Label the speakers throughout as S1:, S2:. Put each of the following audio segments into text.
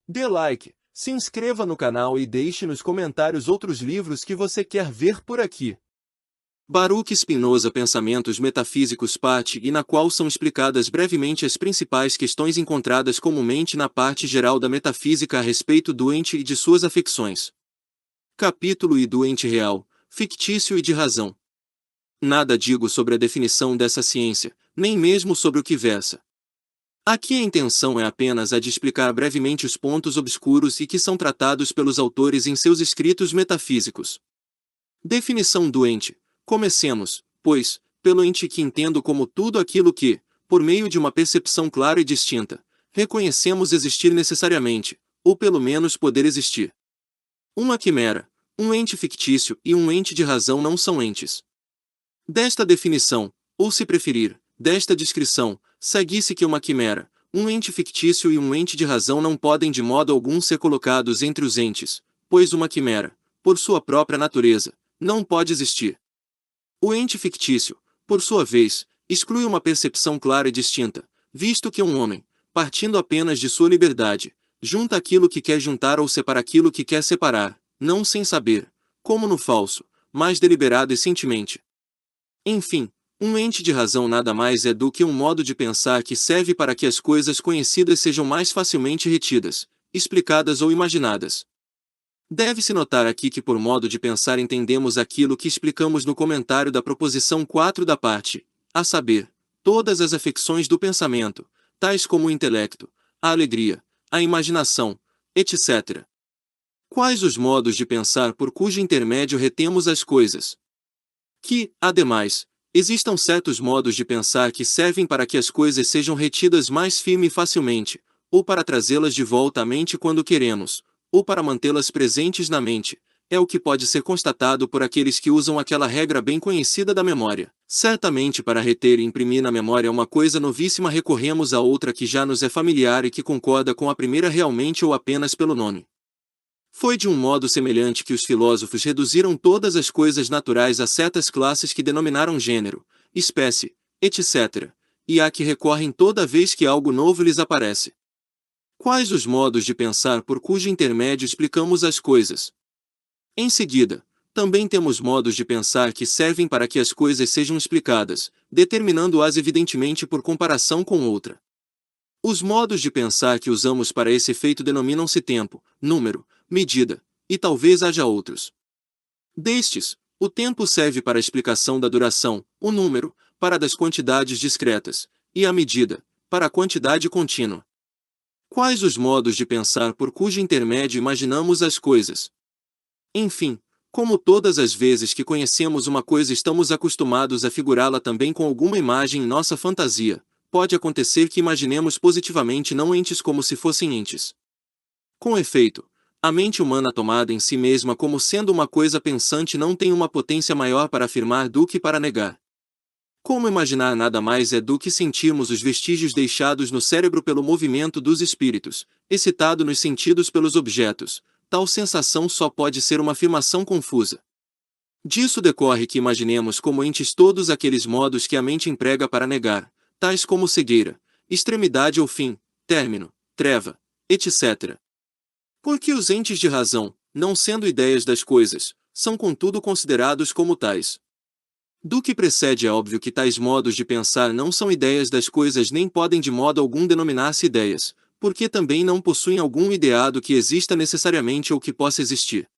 S1: Dê like, se inscreva no canal e deixe nos comentários outros livros que você quer ver por aqui. Baruch Spinoza Pensamentos Metafísicos Parte I, na qual são explicadas brevemente as principais questões encontradas comumente na parte geral da metafísica a respeito do ente e de suas afecções. Capítulo I do ente real, fictício e de razão. Nada digo sobre a definição dessa ciência, nem mesmo sobre o que versa. Aqui a intenção é apenas a de explicar brevemente os pontos obscuros e que são tratados pelos autores em seus escritos metafísicos. Definição do ente. Comecemos, pois, pelo ente que entendo como tudo aquilo que, por meio de uma percepção clara e distinta, reconhecemos existir necessariamente, ou pelo menos poder existir. Uma quimera, um ente fictício e um ente de razão não são entes. Desta definição, ou se preferir, desta descrição, segue-se que uma quimera, um ente fictício e um ente de razão não podem de modo algum ser colocados entre os entes, pois uma quimera, por sua própria natureza, não pode existir. O ente fictício, por sua vez, exclui uma percepção clara e distinta, visto que um homem, partindo apenas de sua liberdade, junta aquilo que quer juntar ou separa aquilo que quer separar, não sem saber, como no falso, mas deliberado e cientemente. Enfim, um ente de razão nada mais é do que um modo de pensar que serve para que as coisas conhecidas sejam mais facilmente retidas, explicadas ou imaginadas. Deve-se notar aqui que por modo de pensar entendemos aquilo que explicamos no comentário da proposição 4 da parte, a saber, todas as afecções do pensamento, tais como o intelecto, a alegria, a imaginação, etc. Quais os modos de pensar por cujo intermédio retemos as coisas? Que, ademais, existam certos modos de pensar que servem para que as coisas sejam retidas mais firme e facilmente, ou para trazê-las de volta à mente quando queremos, ou para mantê-las presentes na mente, é o que pode ser constatado por aqueles que usam aquela regra bem conhecida da memória. Certamente para reter e imprimir na memória uma coisa novíssima recorremos a outra que já nos é familiar e que concorda com a primeira realmente ou apenas pelo nome. Foi de um modo semelhante que os filósofos reduziram todas as coisas naturais a certas classes que denominaram gênero, espécie, etc., e a que recorrem toda vez que algo novo lhes aparece. Quais os modos de pensar por cujo intermédio explicamos as coisas? Em seguida, também temos modos de pensar que servem para que as coisas sejam explicadas, determinando-as evidentemente por comparação com outra. Os modos de pensar que usamos para esse efeito denominam-se tempo, número, medida, e talvez haja outros. Destes, o tempo serve para a explicação da duração, o número, para das quantidades discretas, e a medida, para a quantidade contínua. Quais os modos de pensar por cujo intermédio imaginamos as coisas? Enfim, como todas as vezes que conhecemos uma coisa estamos acostumados a figurá-la também com alguma imagem em nossa fantasia, pode acontecer que imaginemos positivamente não entes como se fossem entes. Com efeito, a mente humana tomada em si mesma como sendo uma coisa pensante não tem uma potência maior para afirmar do que para negar. Como imaginar nada mais é do que sentirmos os vestígios deixados no cérebro pelo movimento dos espíritos, excitado nos sentidos pelos objetos, tal sensação só pode ser uma afirmação confusa. Disso decorre que imaginemos como entes todos aqueles modos que a mente emprega para negar, tais como cegueira, extremidade ou fim, término, treva, etc. Porque os entes de razão, não sendo ideias das coisas, são contudo considerados como tais. Do que precede é óbvio que tais modos de pensar não são ideias das coisas nem podem de modo algum denominar-se ideias, porque também não possuem algum ideado que exista necessariamente ou que possa existir.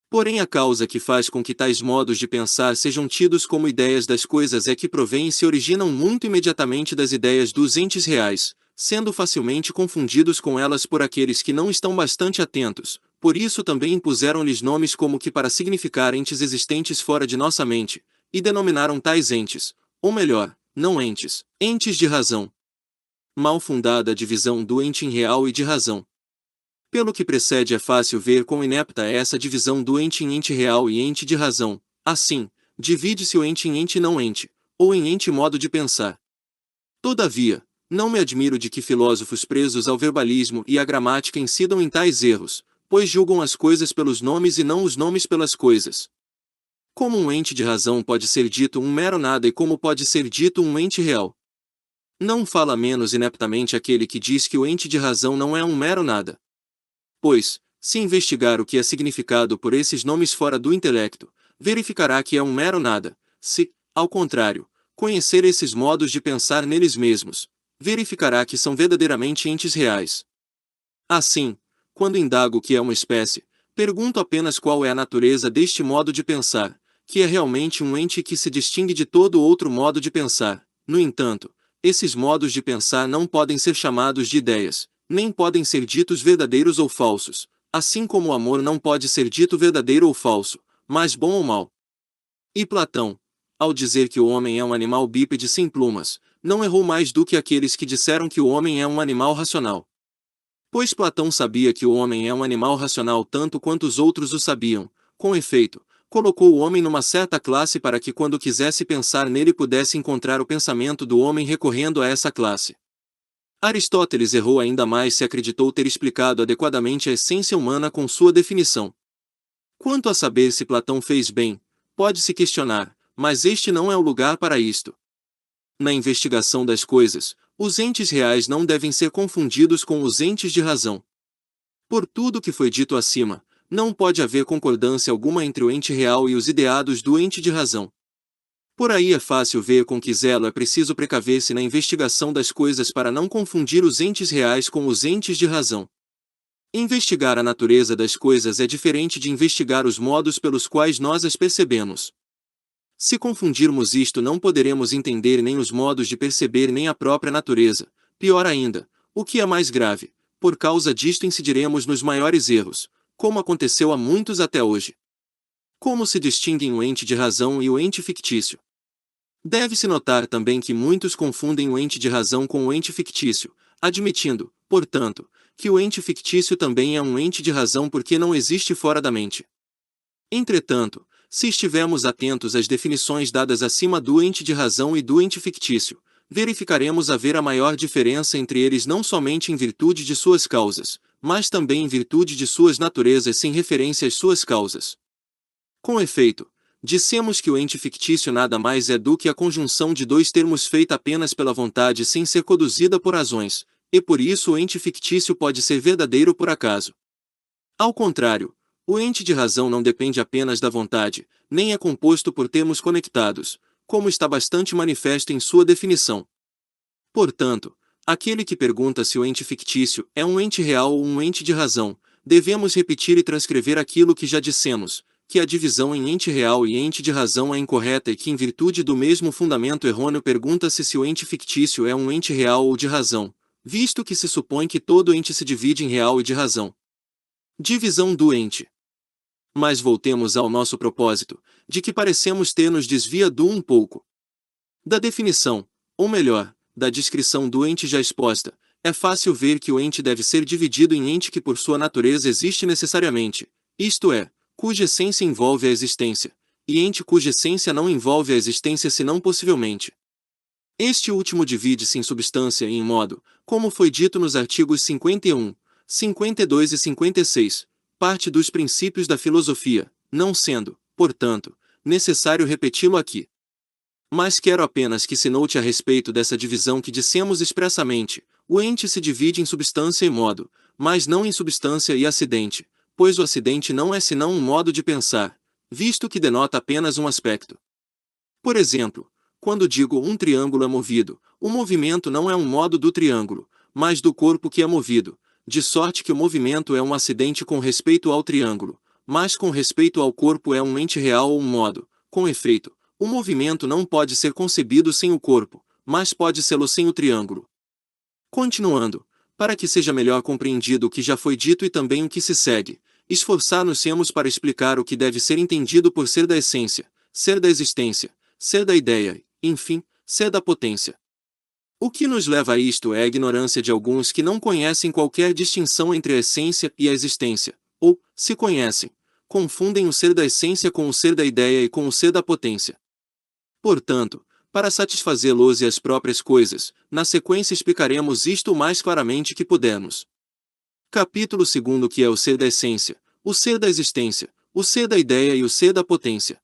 S1: Porém a causa que faz com que tais modos de pensar sejam tidos como ideias das coisas é que provêm e se originam muito imediatamente das ideias dos entes reais, sendo facilmente confundidos com elas por aqueles que não estão bastante atentos, por isso também impuseram-lhes nomes como que para significar entes existentes fora de nossa mente, e denominaram tais entes, ou melhor, não entes, entes de razão. Mal fundada a divisão do ente em real e de razão. Pelo que precede é fácil ver quão inepta é essa divisão do ente em ente real e ente de razão. Assim, divide-se o ente em ente não ente, ou em ente modo de pensar. Todavia, não me admiro de que filósofos presos ao verbalismo e à gramática incidam em tais erros, pois julgam as coisas pelos nomes e não os nomes pelas coisas. Como um ente de razão pode ser dito um mero nada e como pode ser dito um ente real? Não fala menos ineptamente aquele que diz que o ente de razão não é um mero nada. Pois, se investigar o que é significado por esses nomes fora do intelecto, verificará que é um mero nada. Se, ao contrário, conhecer esses modos de pensar neles mesmos, verificará que são verdadeiramente entes reais. Assim, quando indago o que é uma espécie, pergunto apenas qual é a natureza deste modo de pensar, que é realmente um ente que se distingue de todo outro modo de pensar. No entanto, esses modos de pensar não podem ser chamados de ideias, nem podem ser ditos verdadeiros ou falsos, assim como o amor não pode ser dito verdadeiro ou falso, mas bom ou mau. E Platão, ao dizer que o homem é um animal bípede sem plumas, não errou mais do que aqueles que disseram que o homem é um animal racional. Pois Platão sabia que o homem é um animal racional tanto quanto os outros o sabiam, com efeito, colocou o homem numa certa classe para que quando quisesse pensar nele pudesse encontrar o pensamento do homem recorrendo a essa classe. Aristóteles errou ainda mais se acreditou ter explicado adequadamente a essência humana com sua definição. Quanto a saber se Platão fez bem, pode-se questionar, mas este não é o lugar para isto. Na investigação das coisas, os entes reais não devem ser confundidos com os entes de razão. Por tudo que foi dito acima, não pode haver concordância alguma entre o ente real e os ideados do ente de razão. Por aí é fácil ver com que zelo é preciso precaver-se na investigação das coisas para não confundir os entes reais com os entes de razão. Investigar a natureza das coisas é diferente de investigar os modos pelos quais nós as percebemos. Se confundirmos isto, não poderemos entender nem os modos de perceber nem a própria natureza. Pior ainda, o que é mais grave, por causa disto incidiremos nos maiores erros, como aconteceu a muitos até hoje. Como se distinguem o ente de razão e o ente fictício? Deve-se notar também que muitos confundem o ente de razão com o ente fictício, admitindo, portanto, que o ente fictício também é um ente de razão porque não existe fora da mente. Entretanto, se estivermos atentos às definições dadas acima do ente de razão e do ente fictício, verificaremos haver a maior diferença entre eles não somente em virtude de suas causas, mas também em virtude de suas naturezas sem referência às suas causas. Com efeito, dissemos que o ente fictício nada mais é do que a conjunção de dois termos feita apenas pela vontade sem ser conduzida por razões, e por isso o ente fictício pode ser verdadeiro por acaso. Ao contrário, o ente de razão não depende apenas da vontade, nem é composto por termos conectados, como está bastante manifesto em sua definição. Portanto, aquele que pergunta se o ente fictício é um ente real ou um ente de razão, devemos repetir e transcrever aquilo que já dissemos, que a divisão em ente real e ente de razão é incorreta e que em virtude do mesmo fundamento errôneo pergunta-se se o ente fictício é um ente real ou de razão, visto que se supõe que todo ente se divide em real e de razão. Divisão do ente. Mas voltemos ao nosso propósito, de que parecemos ter nos desviado um pouco da definição, ou melhor, da descrição do ente já exposta. É fácil ver que o ente deve ser dividido em ente que por sua natureza existe necessariamente, isto é, cuja essência envolve a existência, e ente cuja essência não envolve a existência senão possivelmente. Este último divide-se em substância e em modo, como foi dito nos artigos 51, 52 e 56, parte dos princípios da filosofia, não sendo, portanto, necessário repeti-lo aqui. Mas quero apenas que se note a respeito dessa divisão que dissemos expressamente: o ente se divide em substância e modo, mas não em substância e acidente, pois o acidente não é senão um modo de pensar, visto que denota apenas um aspecto. Por exemplo, quando digo um triângulo é movido, o movimento não é um modo do triângulo, mas do corpo que é movido, de sorte que o movimento é um acidente com respeito ao triângulo, mas com respeito ao corpo é um ente real ou um modo. Com efeito, o movimento não pode ser concebido sem o corpo, mas pode sê-lo sem o triângulo. Continuando, para que seja melhor compreendido o que já foi dito e também o que se segue, esforçar-nos-emos para explicar o que deve ser entendido por ser da essência, ser da existência, ser da ideia, enfim, ser da potência. O que nos leva a isto é a ignorância de alguns que não conhecem qualquer distinção entre a essência e a existência, ou, se conhecem, confundem o ser da essência com o ser da ideia e com o ser da potência. Portanto, para satisfazê-los e as próprias coisas, na sequência explicaremos isto o mais claramente que pudermos. Capítulo 2, que é o ser da essência, o ser da existência, o ser da ideia e o ser da potência.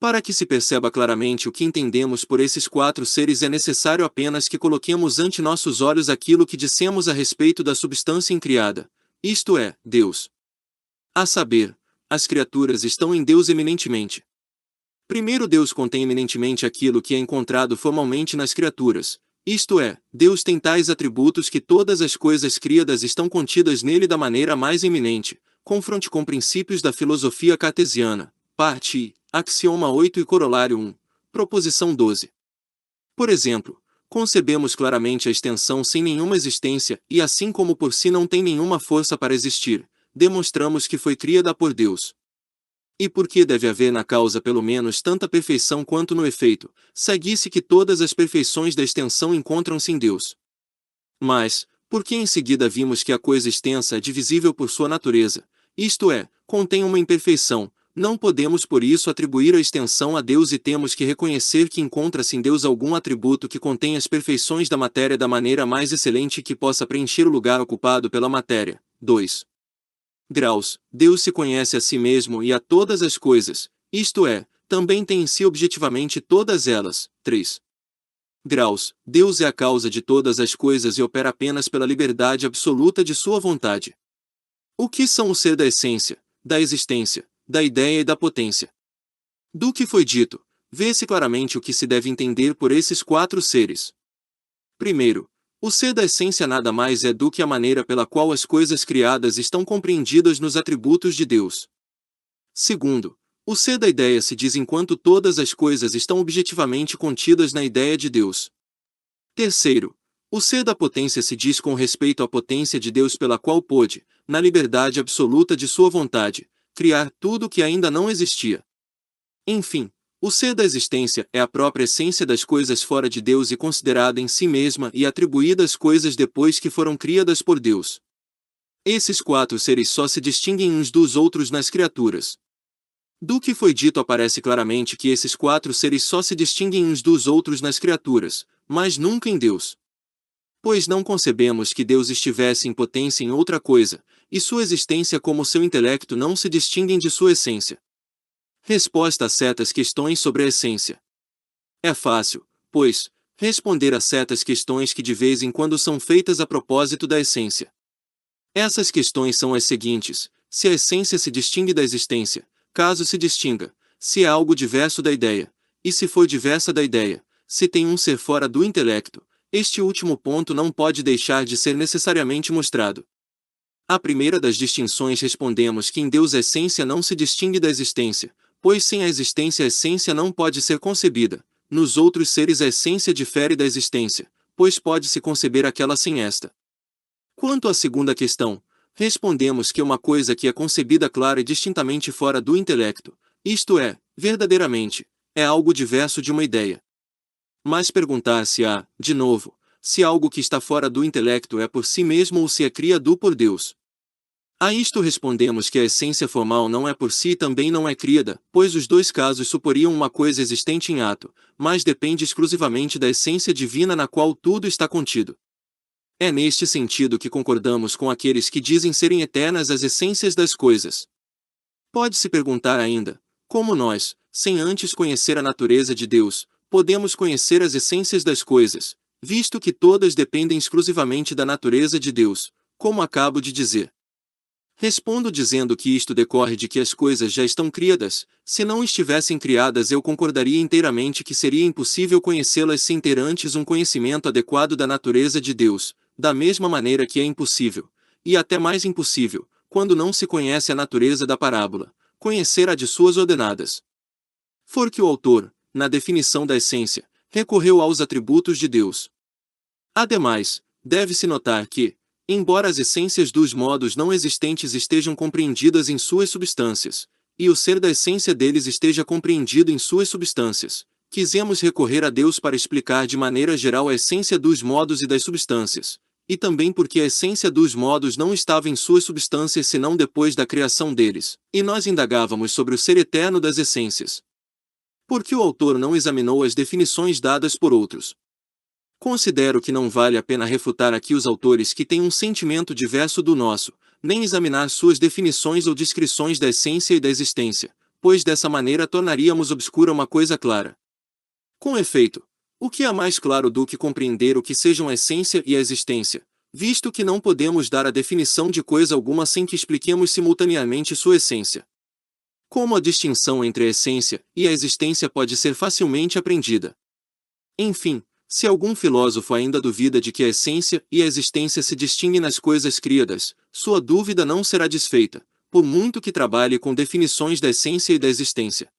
S1: Para que se perceba claramente o que entendemos por esses quatro seres é necessário apenas que coloquemos ante nossos olhos aquilo que dissemos a respeito da substância incriada, isto é, Deus. A saber, as criaturas estão em Deus eminentemente. Primeiro, Deus contém eminentemente aquilo que é encontrado formalmente nas criaturas, isto é, Deus tem tais atributos que todas as coisas criadas estão contidas nele da maneira mais eminente, confronte com princípios da filosofia cartesiana, parte I, axioma 8 e corolário 1, proposição 12. Por exemplo, concebemos claramente a extensão sem nenhuma existência e assim como por si não tem nenhuma força para existir, demonstramos que foi criada por Deus. E porque deve haver na causa pelo menos tanta perfeição quanto no efeito, segue-se que todas as perfeições da extensão encontram-se em Deus. Mas, porque em seguida vimos que a coisa extensa é divisível por sua natureza, isto é, contém uma imperfeição, não podemos por isso atribuir a extensão a Deus e temos que reconhecer que encontra-se em Deus algum atributo que contém as perfeições da matéria da maneira mais excelente que possa preencher o lugar ocupado pela matéria. 2. Graus. Deus se conhece a si mesmo e a todas as coisas, isto é, também tem em si objetivamente todas elas. 3. Graus. Deus é a causa de todas as coisas e opera apenas pela liberdade absoluta de sua vontade. O que são o ser da essência, da existência, da ideia e da potência? Do que foi dito, vê-se claramente o que se deve entender por esses 4 seres. Primeiro, o ser da essência nada mais é do que a maneira pela qual as coisas criadas estão compreendidas nos atributos de Deus. Segundo, o ser da ideia se diz enquanto todas as coisas estão objetivamente contidas na ideia de Deus. Terceiro, o ser da potência se diz com respeito à potência de Deus pela qual pôde, na liberdade absoluta de sua vontade, criar tudo o que ainda não existia. Enfim, o ser da existência é a própria essência das coisas fora de Deus e considerada em si mesma e atribuída às coisas depois que foram criadas por Deus. Esses 4 seres só se distinguem uns dos outros nas criaturas. Do que foi dito aparece claramente que esses 4 seres só se distinguem uns dos outros nas criaturas, mas nunca em Deus. Pois não concebemos que Deus estivesse em potência em outra coisa, e sua existência como seu intelecto não se distinguem de sua essência. Resposta a certas questões sobre a essência. É fácil, pois, responder a certas questões que de vez em quando são feitas a propósito da essência. Essas questões são as seguintes: se a essência se distingue da existência, caso se distinga, se é algo diverso da ideia, e se for diversa da ideia, se tem um ser fora do intelecto. Este último ponto não pode deixar de ser necessariamente mostrado. À primeira das distinções respondemos que em Deus a essência não se distingue da existência, pois sem a existência a essência não pode ser concebida. Nos outros seres a essência difere da existência, pois pode-se conceber aquela sem esta. Quanto à segunda questão, respondemos que uma coisa que é concebida clara e distintamente fora do intelecto, isto é, verdadeiramente, é algo diverso de uma ideia. Mas perguntar-se-á, de novo, se algo que está fora do intelecto é por si mesmo ou se é criado por Deus. A isto respondemos que a essência formal não é por si e também não é criada, pois os 2 casos suporiam uma coisa existente em ato, mas depende exclusivamente da essência divina na qual tudo está contido. É neste sentido que concordamos com aqueles que dizem serem eternas as essências das coisas. Pode-se perguntar ainda, como nós, sem antes conhecer a natureza de Deus, podemos conhecer as essências das coisas, visto que todas dependem exclusivamente da natureza de Deus, como acabo de dizer. Respondo dizendo que isto decorre de que as coisas já estão criadas. Se não estivessem criadas eu concordaria inteiramente que seria impossível conhecê-las sem ter antes um conhecimento adequado da natureza de Deus, da mesma maneira que é impossível, e até mais impossível, quando não se conhece a natureza da parábola, conhecer a de suas ordenadas. For que o autor, na definição da essência, recorreu aos atributos de Deus. Ademais, deve-se notar que, embora as essências dos modos não existentes estejam compreendidas em suas substâncias, e o ser da essência deles esteja compreendido em suas substâncias, quisemos recorrer a Deus para explicar de maneira geral a essência dos modos e das substâncias, e também porque a essência dos modos não estava em suas substâncias senão depois da criação deles, e nós indagávamos sobre o ser eterno das essências. Porque o autor não examinou as definições dadas por outros. Considero que não vale a pena refutar aqui os autores que têm um sentimento diverso do nosso, nem examinar suas definições ou descrições da essência e da existência, pois dessa maneira tornaríamos obscura uma coisa clara. Com efeito, o que é mais claro do que compreender o que sejam a essência e a existência, visto que não podemos dar a definição de coisa alguma sem que expliquemos simultaneamente sua essência. Como a distinção entre a essência e a existência pode ser facilmente aprendida. Enfim, se algum filósofo ainda duvida de que a essência e a existência se distinguem nas coisas criadas, sua dúvida não será desfeita, por muito que trabalhe com definições da essência e da existência.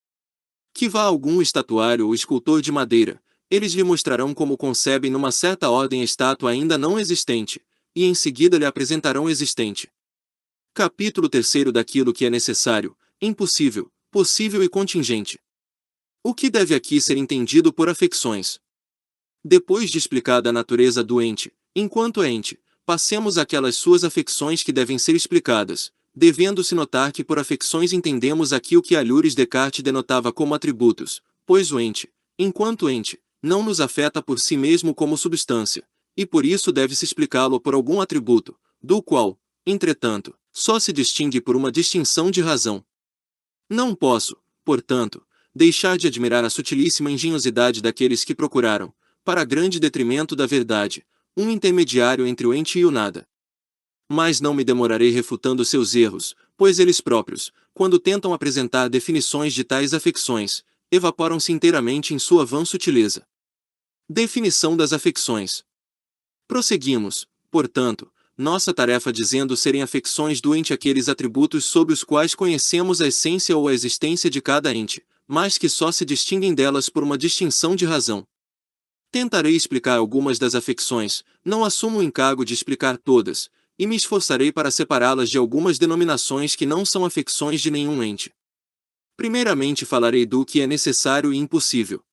S1: Que vá a algum estatuário ou escultor de madeira, eles lhe mostrarão como concebem numa certa ordem a estátua ainda não existente, e em seguida lhe apresentarão existente. Capítulo 3 daquilo que é necessário, impossível, possível e contingente. O que deve aqui ser entendido por afecções? Depois de explicada a natureza do ente, enquanto ente, passemos àquelas suas afecções que devem ser explicadas, devendo-se notar que por afecções entendemos aqui o que Alhures Descartes denotava como atributos, pois o ente, enquanto ente, não nos afeta por si mesmo como substância, e por isso deve-se explicá-lo por algum atributo, do qual, entretanto, só se distingue por uma distinção de razão. Não posso, portanto, deixar de admirar a sutilíssima engenhosidade daqueles que procuraram, para grande detrimento da verdade, um intermediário entre o ente e o nada. Mas não me demorarei refutando seus erros, pois eles próprios, quando tentam apresentar definições de tais afecções, evaporam-se inteiramente em sua vã sutileza. Definição das afecções. Prosseguimos, portanto, nossa tarefa dizendo serem afecções do ente aqueles atributos sobre os quais conhecemos a essência ou a existência de cada ente, mas que só se distinguem delas por uma distinção de razão. Tentarei explicar algumas das afecções, não assumo o encargo de explicar todas, e me esforçarei para separá-las de algumas denominações que não são afecções de nenhum ente. Primeiramente falarei do que é necessário e impossível.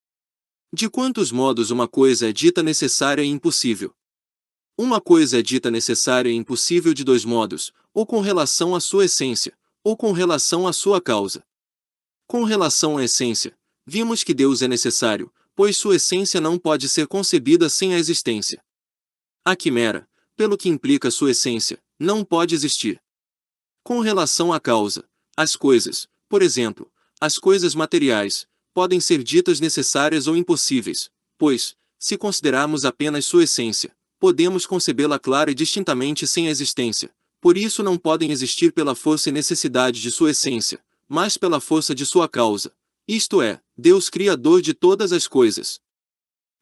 S1: De quantos modos uma coisa é dita necessária e impossível? Uma coisa é dita necessária e impossível de dois modos, ou com relação à sua essência, ou com relação à sua causa. Com relação à essência, vimos que Deus é necessário, pois sua essência não pode ser concebida sem a existência. A quimera, pelo que implica sua essência, não pode existir. Com relação à causa, as coisas, por exemplo, as coisas materiais, podem ser ditas necessárias ou impossíveis, pois, se considerarmos apenas sua essência, podemos concebê-la clara e distintamente sem a existência, por isso não podem existir pela força e necessidade de sua essência, mas pela força de sua causa, isto é, Deus criador de todas as coisas.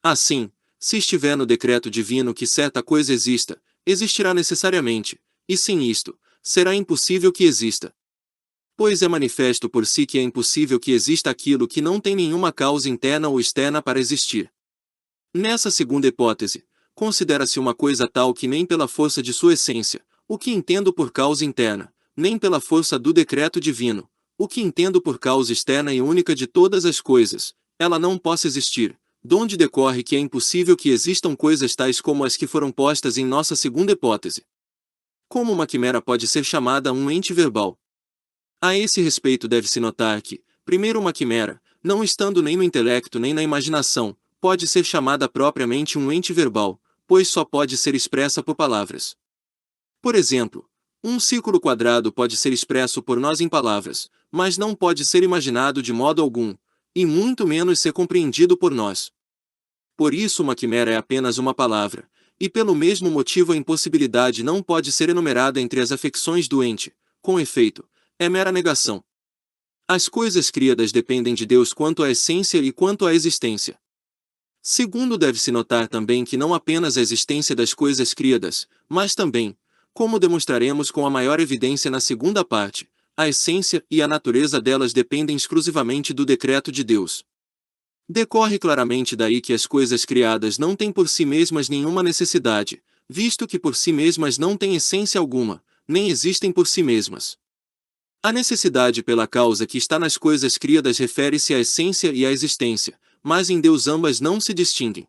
S1: Assim, se estiver no decreto divino que certa coisa exista, existirá necessariamente, e sem isto, será impossível que exista. Pois é manifesto por si que é impossível que exista aquilo que não tem nenhuma causa interna ou externa para existir. Nessa segunda hipótese, considera-se uma coisa tal que nem pela força de sua essência, o que entendo por causa interna, nem pela força do decreto divino, o que entendo por causa externa e única de todas as coisas, ela não possa existir, donde decorre que é impossível que existam coisas tais como as que foram postas em nossa segunda hipótese. Como uma quimera pode ser chamada um ente verbal? A esse respeito deve-se notar que, primeiro, uma quimera, não estando nem no intelecto nem na imaginação, pode ser chamada propriamente um ente verbal, pois só pode ser expressa por palavras. Por exemplo, um círculo quadrado pode ser expresso por nós em palavras, mas não pode ser imaginado de modo algum, e muito menos ser compreendido por nós. Por isso uma quimera é apenas uma palavra, e pelo mesmo motivo a impossibilidade não pode ser enumerada entre as afecções do ente, com efeito, é mera negação. As coisas criadas dependem de Deus quanto à essência e quanto à existência. Segundo, deve-se notar também que não apenas a existência das coisas criadas, mas também, como demonstraremos com a maior evidência na segunda parte, a essência e a natureza delas dependem exclusivamente do decreto de Deus. Decorre claramente daí que as coisas criadas não têm por si mesmas nenhuma necessidade, visto que por si mesmas não têm essência alguma, nem existem por si mesmas. A necessidade pela causa que está nas coisas criadas refere-se à essência e à existência, mas em Deus ambas não se distinguem.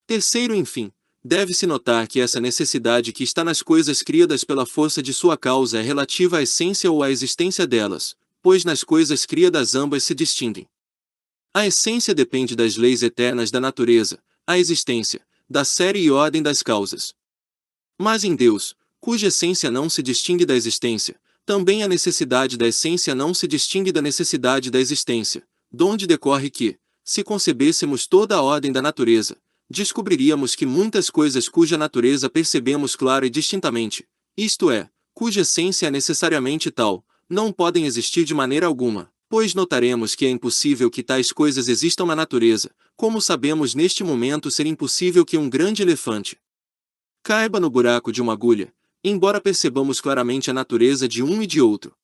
S1: Terceiro, enfim, deve-se notar que essa necessidade que está nas coisas criadas pela força de sua causa é relativa à essência ou à existência delas, pois nas coisas criadas ambas se distinguem. A essência depende das leis eternas da natureza, a existência, da série e ordem das causas. Mas em Deus, cuja essência não se distingue da existência, também a necessidade da essência não se distingue da necessidade da existência, donde decorre que, se concebêssemos toda a ordem da natureza, descobriríamos que muitas coisas cuja natureza percebemos clara e distintamente, isto é, cuja essência é necessariamente tal, não podem existir de maneira alguma, pois notaremos que é impossível que tais coisas existam na natureza, como sabemos neste momento ser impossível que um grande elefante caiba no buraco de uma agulha, embora percebamos claramente a natureza de um e de outro.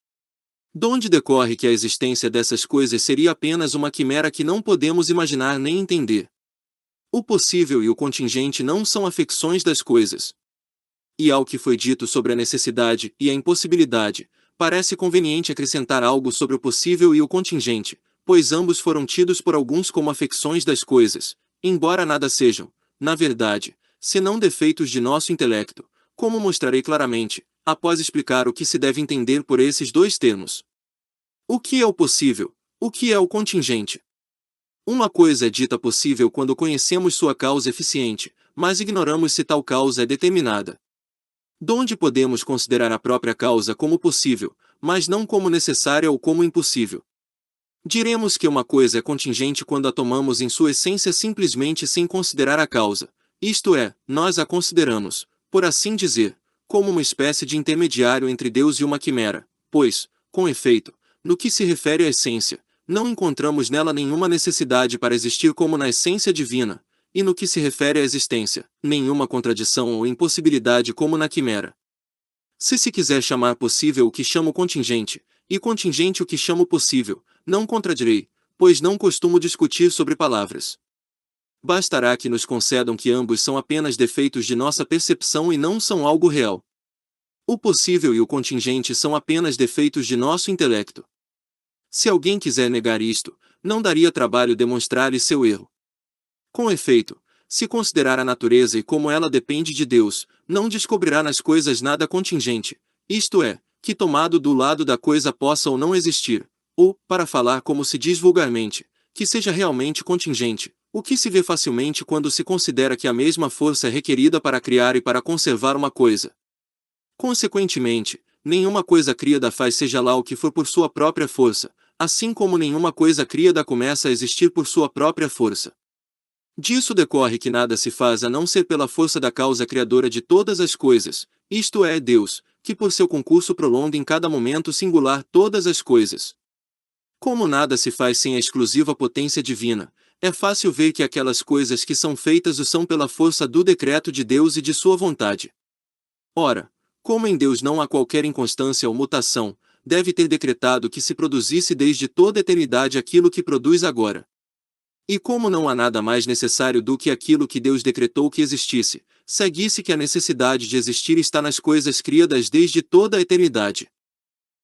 S1: Donde decorre que a existência dessas coisas seria apenas uma quimera que não podemos imaginar nem entender. O possível e o contingente não são afecções das coisas. E ao que foi dito sobre a necessidade e a impossibilidade, parece conveniente acrescentar algo sobre o possível e o contingente, pois ambos foram tidos por alguns como afecções das coisas, embora nada sejam, na verdade, senão defeitos de nosso intelecto, como mostrarei claramente, após explicar o que se deve entender por esses dois termos. O que é o possível? O que é o contingente? Uma coisa é dita possível quando conhecemos sua causa eficiente, mas ignoramos se tal causa é determinada. Donde podemos considerar a própria causa como possível, mas não como necessária ou como impossível. Diremos que uma coisa é contingente quando a tomamos em sua essência simplesmente sem considerar a causa, isto é, nós a consideramos, por assim dizer, como uma espécie de intermediário entre Deus e uma quimera, pois, com efeito, no que se refere à essência, não encontramos nela nenhuma necessidade para existir como na essência divina, e no que se refere à existência, nenhuma contradição ou impossibilidade como na quimera. Se quiser chamar possível o que chamo contingente, e contingente o que chamo possível, não contradirei, pois não costumo discutir sobre palavras. Bastará que nos concedam que ambos são apenas defeitos de nossa percepção e não são algo real. O possível e o contingente são apenas defeitos de nosso intelecto. Se alguém quiser negar isto, não daria trabalho demonstrar-lhe seu erro. Com efeito, se considerar a natureza e como ela depende de Deus, não descobrirá nas coisas nada contingente, isto é, que tomado do lado da coisa possa ou não existir, ou, para falar como se diz vulgarmente, que seja realmente contingente, o que se vê facilmente quando se considera que a mesma força é requerida para criar e para conservar uma coisa. Consequentemente, nenhuma coisa criada faz seja lá o que for por sua própria força, assim como nenhuma coisa criada começa a existir por sua própria força. Disso decorre que nada se faz a não ser pela força da causa criadora de todas as coisas, isto é, Deus, que por seu concurso prolonga em cada momento singular todas as coisas. Como nada se faz sem a exclusiva potência divina, é fácil ver que aquelas coisas que são feitas o são pela força do decreto de Deus e de sua vontade. Ora, como em Deus não há qualquer inconstância ou mutação, deve ter decretado que se produzisse desde toda a eternidade aquilo que produz agora. E como não há nada mais necessário do que aquilo que Deus decretou que existisse, segue-se que a necessidade de existir está nas coisas criadas desde toda a eternidade.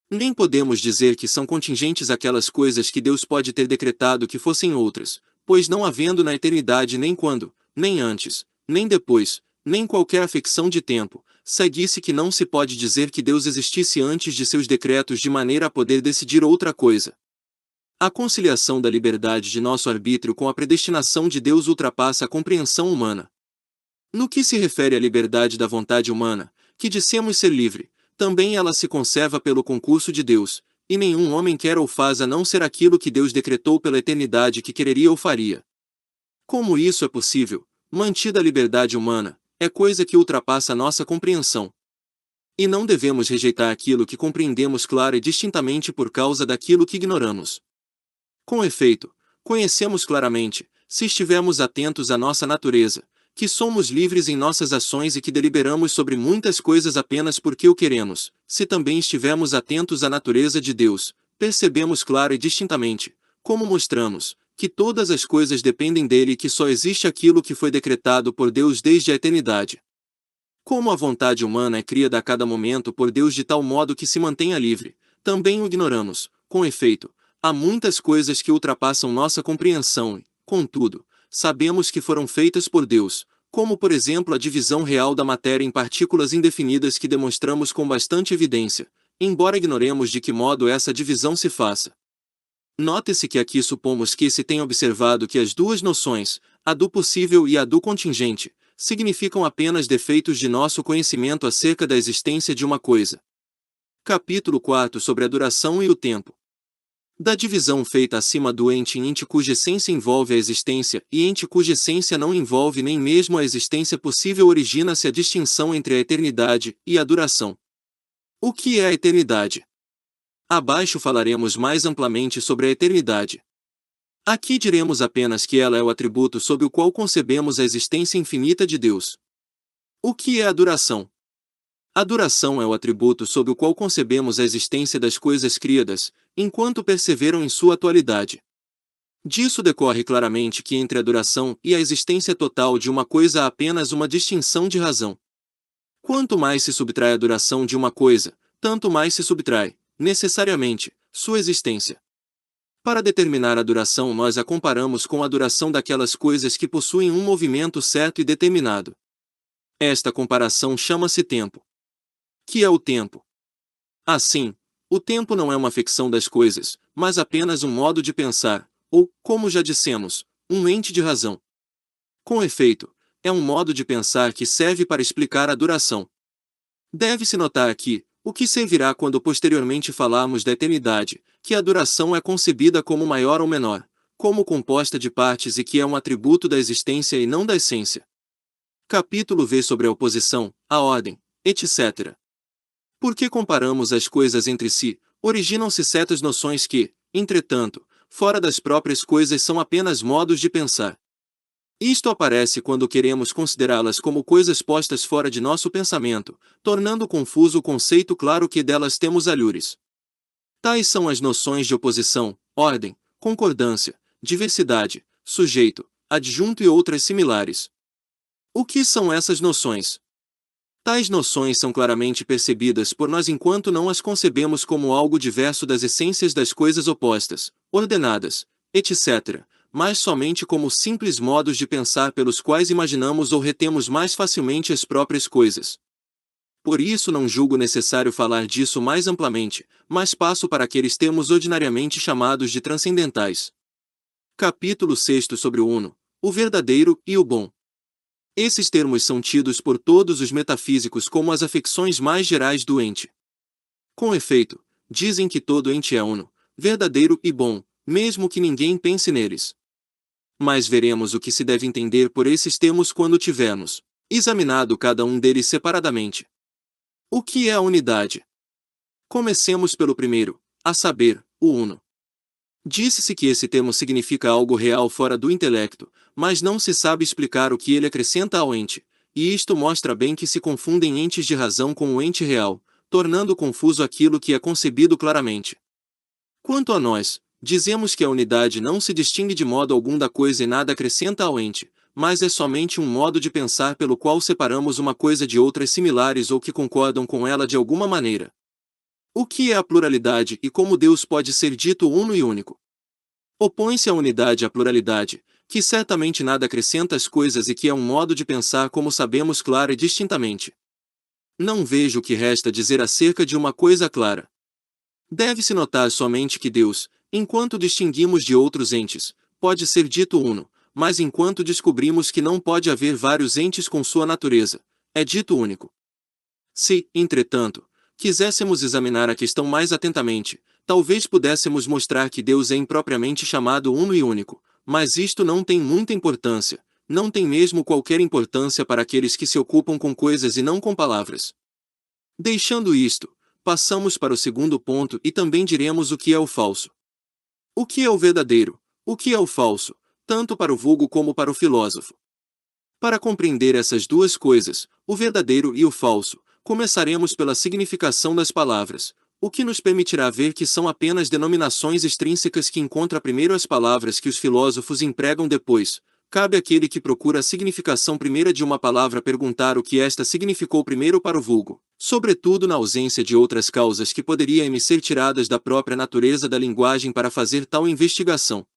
S1: Nem podemos dizer que são contingentes aquelas coisas que Deus pode ter decretado que fossem outras, pois não havendo na eternidade nem quando, nem antes, nem depois, nem qualquer afecção de tempo, segue-se que não se pode dizer que Deus existisse antes de seus decretos de maneira a poder decidir outra coisa. A conciliação da liberdade de nosso arbítrio com a predestinação de Deus ultrapassa a compreensão humana. No que se refere à liberdade da vontade humana, que dissemos ser livre, também ela se conserva pelo concurso de Deus, e nenhum homem quer ou faz a não ser aquilo que Deus decretou pela eternidade que quereria ou faria. Como isso é possível, mantida a liberdade humana, é coisa que ultrapassa a nossa compreensão. E não devemos rejeitar aquilo que compreendemos clara e distintamente por causa daquilo que ignoramos. Com efeito, conhecemos claramente, se estivermos atentos à nossa natureza, que somos livres em nossas ações e que deliberamos sobre muitas coisas apenas porque o queremos. Se também estivermos atentos à natureza de Deus, percebemos clara e distintamente, como mostramos, que todas as coisas dependem dele e que só existe aquilo que foi decretado por Deus desde a eternidade. Como a vontade humana é criada a cada momento por Deus de tal modo que se mantenha livre, também o ignoramos. Com efeito, há muitas coisas que ultrapassam nossa compreensão e, contudo, sabemos que foram feitas por Deus, como por exemplo a divisão real da matéria em partículas indefinidas que demonstramos com bastante evidência, embora ignoremos de que modo essa divisão se faça. Note-se que aqui supomos que se tem observado que as duas noções, a do possível e a do contingente, significam apenas defeitos de nosso conhecimento acerca da existência de uma coisa. Capítulo 4 sobre a duração e o tempo. Da divisão feita acima do ente em ente cuja essência envolve a existência e ente cuja essência não envolve nem mesmo a existência possível origina-se a distinção entre a eternidade e a duração. O que é a eternidade? Abaixo falaremos mais amplamente sobre a eternidade. Aqui diremos apenas que ela é o atributo sob o qual concebemos a existência infinita de Deus. O que é a duração? A duração é o atributo sob o qual concebemos a existência das coisas criadas, enquanto perseveram em sua atualidade. Disso decorre claramente que entre a duração e a existência total de uma coisa há apenas uma distinção de razão. Quanto mais se subtrai a duração de uma coisa, tanto mais se subtrai, necessariamente, sua existência. Para determinar a duração, nós a comparamos com a duração daquelas coisas que possuem um movimento certo e determinado. Esta comparação chama-se tempo. Que é o tempo? Assim, o tempo não é uma ficção das coisas, mas apenas um modo de pensar, ou, como já dissemos, um ente de razão. Com efeito, é um modo de pensar que serve para explicar a duração. Deve-se notar aqui, o que servirá quando posteriormente falarmos da eternidade, que a duração é concebida como maior ou menor, como composta de partes e que é um atributo da existência e não da essência. Capítulo V sobre a oposição, a ordem, etc. Porque comparamos as coisas entre si, originam-se certas noções que, entretanto, fora das próprias coisas são apenas modos de pensar. Isto aparece quando queremos considerá-las como coisas postas fora de nosso pensamento, tornando confuso o conceito claro que delas temos alhures. Tais são as noções de oposição, ordem, concordância, diversidade, sujeito, adjunto e outras similares. O que são essas noções? Tais noções são claramente percebidas por nós enquanto não as concebemos como algo diverso das essências das coisas opostas, ordenadas, etc., mas somente como simples modos de pensar pelos quais imaginamos ou retemos mais facilmente as próprias coisas. Por isso não julgo necessário falar disso mais amplamente, mas passo para aqueles termos ordinariamente chamados de transcendentais. Capítulo 6 sobre o uno, o verdadeiro e o bom. Esses termos são tidos por todos os metafísicos como as afecções mais gerais do ente. Com efeito, dizem que todo ente é uno, verdadeiro e bom, mesmo que ninguém pense neles. Mas veremos o que se deve entender por esses termos quando tivermos examinado cada um deles separadamente. O que é a unidade? Comecemos pelo primeiro, a saber, o uno. Disse-se que esse termo significa algo real fora do intelecto, mas não se sabe explicar o que ele acrescenta ao ente, e isto mostra bem que se confundem entes de razão com o ente real, tornando confuso aquilo que é concebido claramente. Quanto a nós, dizemos que a unidade não se distingue de modo algum da coisa e nada acrescenta ao ente, mas é somente um modo de pensar pelo qual separamos uma coisa de outras similares ou que concordam com ela de alguma maneira. O que é a pluralidade e como Deus pode ser dito uno e único? Opõe-se a unidade à pluralidade, que certamente nada acrescenta às coisas e que é um modo de pensar como sabemos clara e distintamente. Não vejo o que resta dizer acerca de uma coisa clara. Deve-se notar somente que Deus, enquanto distinguimos de outros entes, pode ser dito uno, mas enquanto descobrimos que não pode haver vários entes com sua natureza, é dito único. Se, entretanto, quiséssemos examinar a questão mais atentamente, talvez pudéssemos mostrar que Deus é impropriamente chamado uno e único, mas isto não tem muita importância, não tem mesmo qualquer importância para aqueles que se ocupam com coisas e não com palavras. Deixando isto, passamos para o segundo ponto e também diremos o que é o falso. O que é o verdadeiro, o que é o falso, tanto para o vulgo como para o filósofo. Para compreender essas duas coisas, o verdadeiro e o falso, começaremos pela significação das palavras, o que nos permitirá ver que são apenas denominações extrínsecas que encontra primeiro as palavras que os filósofos empregam depois. Cabe àquele que procura a significação primeira de uma palavra perguntar o que esta significou primeiro para o vulgo, sobretudo na ausência de outras causas que poderiam ser tiradas da própria natureza da linguagem para fazer tal investigação.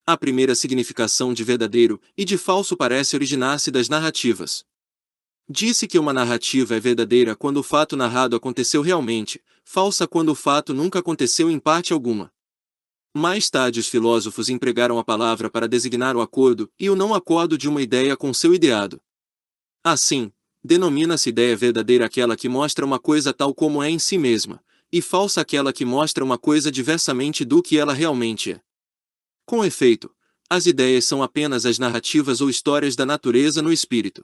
S1: A primeira significação de verdadeiro e de falso parece originar-se das narrativas. Disse que uma narrativa é verdadeira quando o fato narrado aconteceu realmente, falsa quando o fato nunca aconteceu em parte alguma. Mais tarde os filósofos empregaram a palavra para designar o acordo e o não acordo de uma ideia com seu ideado. Assim, denomina-se ideia verdadeira aquela que mostra uma coisa tal como é em si mesma, e falsa aquela que mostra uma coisa diversamente do que ela realmente é. Com efeito, as ideias são apenas as narrativas ou histórias da natureza no espírito.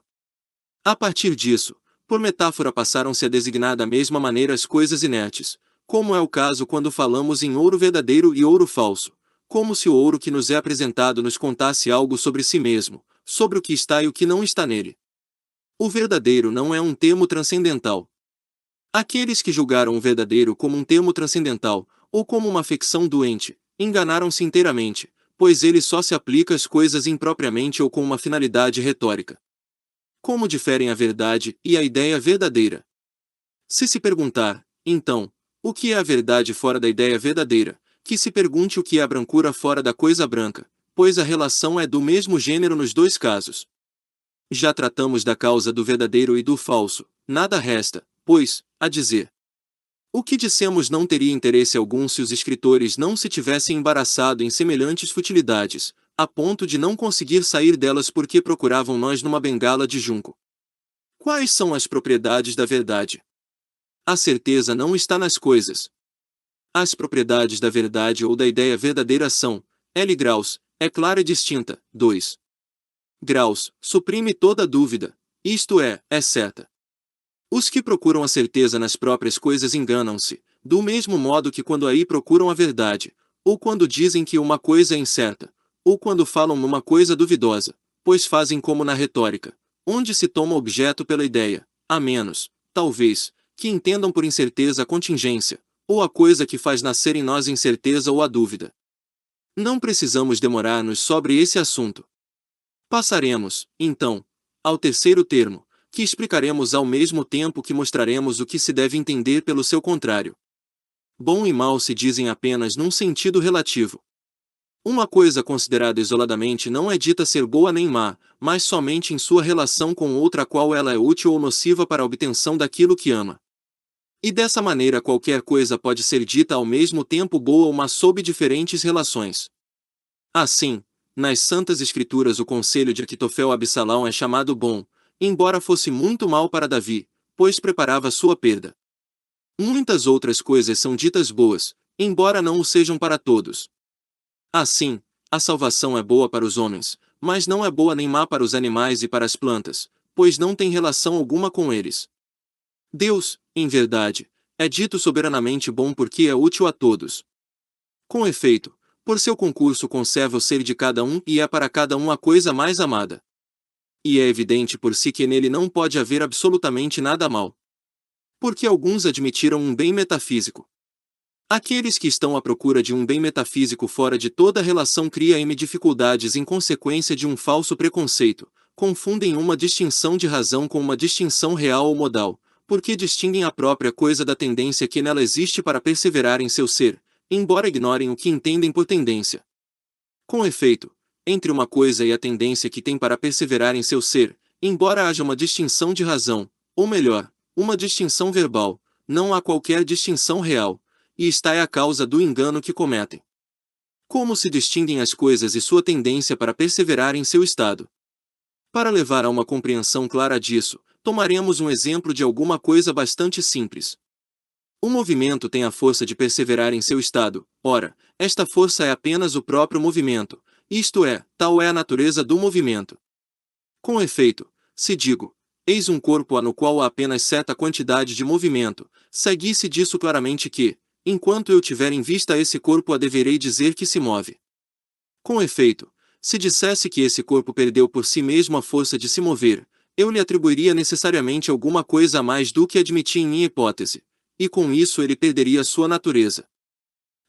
S1: A partir disso, por metáfora passaram-se a designar da mesma maneira as coisas inertes, como é o caso quando falamos em ouro verdadeiro e ouro falso, como se o ouro que nos é apresentado nos contasse algo sobre si mesmo, sobre o que está e o que não está nele. O verdadeiro não é um termo transcendental. Aqueles que julgaram o verdadeiro como um termo transcendental, ou como uma ficção doente, enganaram-se inteiramente, pois ele só se aplica às coisas impropriamente ou com uma finalidade retórica. Como diferem a verdade e a ideia verdadeira? Se se perguntar, então, o que é a verdade fora da ideia verdadeira, que se pergunte o que é a brancura fora da coisa branca, pois a relação é do mesmo gênero nos dois casos. Já tratamos da causa do verdadeiro e do falso, nada resta, pois, a dizer. O que dissemos não teria interesse algum se os escritores não se tivessem embaraçado em semelhantes futilidades, a ponto de não conseguir sair delas porque procuravam nós numa bengala de junco. Quais são as propriedades da verdade? A certeza não está nas coisas. As propriedades da verdade ou da ideia verdadeira são, L graus, é clara e distinta, 2 graus, suprime toda dúvida, isto é certa. Os que procuram a certeza nas próprias coisas enganam-se, do mesmo modo que quando aí procuram a verdade, ou quando dizem que uma coisa é incerta, ou quando falam numa coisa duvidosa, pois fazem como na retórica, onde se toma objeto pela ideia, a menos, talvez, que entendam por incerteza a contingência, ou a coisa que faz nascer em nós incerteza ou a dúvida. Não precisamos demorar-nos sobre esse assunto. Passaremos, então, ao terceiro termo, que explicaremos ao mesmo tempo que mostraremos o que se deve entender pelo seu contrário. Bom e mal se dizem apenas num sentido relativo. Uma coisa considerada isoladamente não é dita ser boa nem má, mas somente em sua relação com outra a qual ela é útil ou nociva para a obtenção daquilo que ama. E dessa maneira qualquer coisa pode ser dita ao mesmo tempo boa ou má sob diferentes relações. Assim, nas Santas Escrituras o conselho de Aquitofel a Absalão é chamado bom, embora fosse muito mal para Davi, pois preparava sua perda. Muitas outras coisas são ditas boas, embora não o sejam para todos. Assim, a salvação é boa para os homens, mas não é boa nem má para os animais e para as plantas, pois não tem relação alguma com eles. Deus, em verdade, é dito soberanamente bom porque é útil a todos. Com efeito, por seu concurso conserva o ser de cada um e é para cada um a coisa mais amada. E é evidente por si que nele não pode haver absolutamente nada mal. Porque alguns admitiram um bem metafísico. Aqueles que estão à procura de um bem metafísico fora de toda relação criam dificuldades em consequência de um falso preconceito, confundem uma distinção de razão com uma distinção real ou modal, porque distinguem a própria coisa da tendência que nela existe para perseverar em seu ser, embora ignorem o que entendem por tendência. Com efeito, entre uma coisa e a tendência que tem para perseverar em seu ser, embora haja uma distinção de razão, ou melhor, uma distinção verbal, não há qualquer distinção real, e esta é a causa do engano que cometem. Como se distinguem as coisas e sua tendência para perseverar em seu estado? Para levar a uma compreensão clara disso, tomaremos um exemplo de alguma coisa bastante simples. O movimento tem a força de perseverar em seu estado, ora, esta força é apenas o próprio movimento, isto é, tal é a natureza do movimento. Com efeito, se digo, eis um corpo no qual há apenas certa quantidade de movimento, segue-se disso claramente que, enquanto eu tiver em vista esse corpo deverei dizer que se move. Com efeito, se dissesse que esse corpo perdeu por si mesmo a força de se mover, eu lhe atribuiria necessariamente alguma coisa a mais do que admiti em minha hipótese, e com isso ele perderia sua natureza.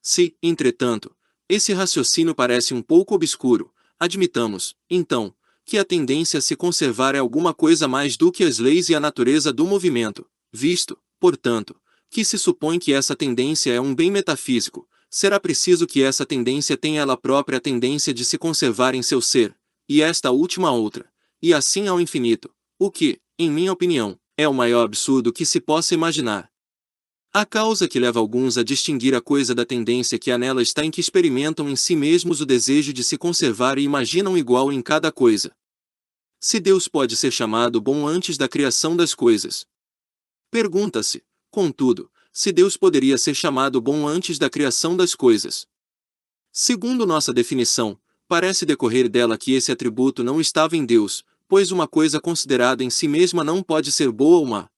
S1: Se, entretanto, esse raciocínio parece um pouco obscuro, admitamos, então, que a tendência a se conservar é alguma coisa mais do que as leis e a natureza do movimento, visto, portanto, que se supõe que essa tendência é um bem metafísico, será preciso que essa tendência tenha ela própria a tendência de se conservar em seu ser, e esta última outra, e assim ao infinito, o que, em minha opinião, é o maior absurdo que se possa imaginar. A causa que leva alguns a distinguir a coisa da tendência que há nela está em que experimentam em si mesmos o desejo de se conservar e imaginam igual em cada coisa. Se Deus pode ser chamado bom antes da criação das coisas. Pergunta-se, contudo, se Deus poderia ser chamado bom antes da criação das coisas. Segundo nossa definição, parece decorrer dela que esse atributo não estava em Deus, pois uma coisa considerada em si mesma não pode ser boa ou má.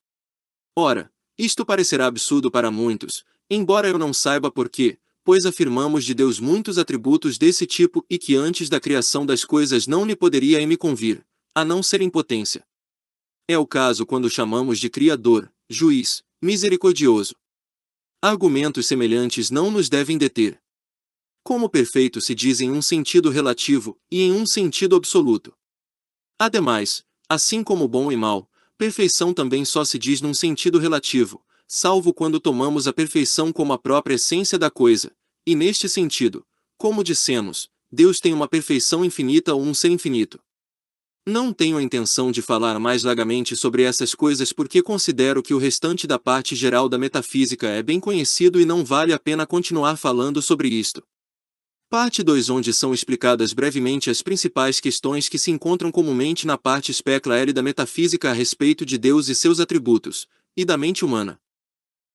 S1: Ora, isto parecerá absurdo para muitos, embora eu não saiba por quê, pois afirmamos de Deus muitos atributos desse tipo e que antes da criação das coisas não lhe poderia me convir, a não ser em potência. É o caso quando chamamos de Criador, Juiz, Misericordioso. Argumentos semelhantes não nos devem deter. Como perfeito se diz em um sentido relativo e em um sentido absoluto. Ademais, assim como bom e mal, perfeição também só se diz num sentido relativo, salvo quando tomamos a perfeição como a própria essência da coisa, e neste sentido, como dissemos, Deus tem uma perfeição infinita ou um ser infinito. Não tenho a intenção de falar mais largamente sobre essas coisas porque considero que o restante da parte geral da metafísica é bem conhecido e não vale a pena continuar falando sobre isto. Parte 2, onde são explicadas brevemente as principais questões que se encontram comumente na parte especula L da metafísica a respeito de Deus e seus atributos, e da mente humana.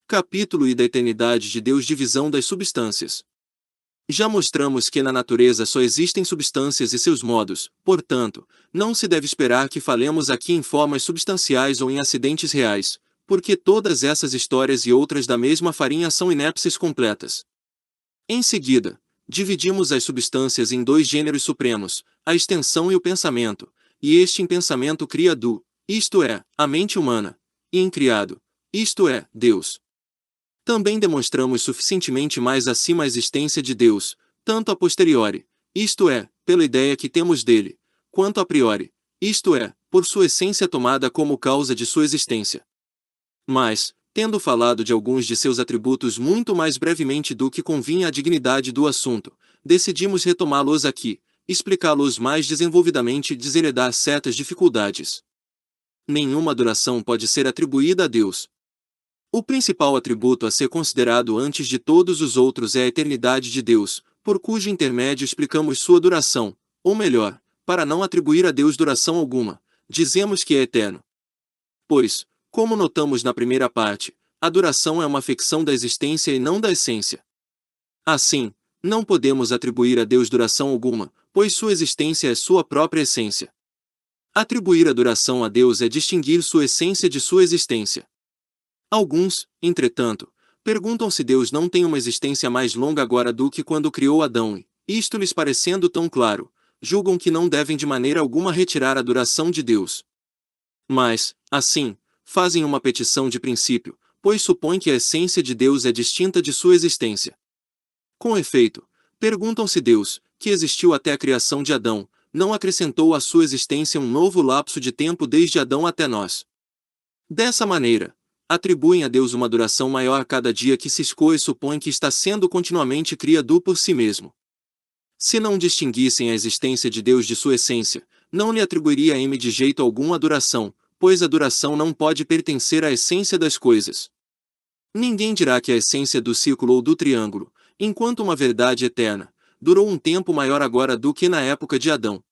S1: Capítulo I da eternidade de Deus, divisão das substâncias. Já mostramos que na natureza só existem substâncias e seus modos, portanto, não se deve esperar que falemos aqui em formas substanciais ou em acidentes reais, porque todas essas histórias e outras da mesma farinha são inépcies completas. Em seguida, dividimos as substâncias em dois gêneros supremos, a extensão e o pensamento, e este em pensamento criado, isto é, a mente humana, e em criado, isto é, Deus. Também demonstramos suficientemente mais acima a existência de Deus, tanto a posteriori, isto é, pela ideia que temos dele, quanto a priori, isto é, por sua essência tomada como causa de sua existência. Mas, tendo falado de alguns de seus atributos muito mais brevemente do que convinha à dignidade do assunto, decidimos retomá-los aqui, explicá-los mais desenvolvidamente e desheredar certas dificuldades. Nenhuma adoração pode ser atribuída a Deus. O principal atributo a ser considerado antes de todos os outros é a eternidade de Deus, por cujo intermédio explicamos sua duração, ou melhor, para não atribuir a Deus duração alguma, dizemos que é eterno. Pois, como notamos na primeira parte, a duração é uma ficção da existência e não da essência. Assim, não podemos atribuir a Deus duração alguma, pois sua existência é sua própria essência. Atribuir a duração a Deus é distinguir sua essência de sua existência. Alguns, entretanto, perguntam se Deus não tem uma existência mais longa agora do que quando criou Adão e, isto lhes parecendo tão claro, julgam que não devem de maneira alguma retirar a duração de Deus. Mas, assim, fazem uma petição de princípio, pois supõem que a essência de Deus é distinta de sua existência. Com efeito, perguntam se Deus, que existiu até a criação de Adão, não acrescentou à sua existência um novo lapso de tempo desde Adão até nós. Dessa maneira, atribuem a Deus uma duração maior a cada dia que se escoa e supõem que está sendo continuamente criado por si mesmo. Se não distinguissem a existência de Deus de sua essência, não lhe atribuiria de jeito algum a duração, pois a duração não pode pertencer à essência das coisas. Ninguém dirá que a essência do círculo ou do triângulo, enquanto uma verdade eterna, durou um tempo maior agora do que na época de Adão.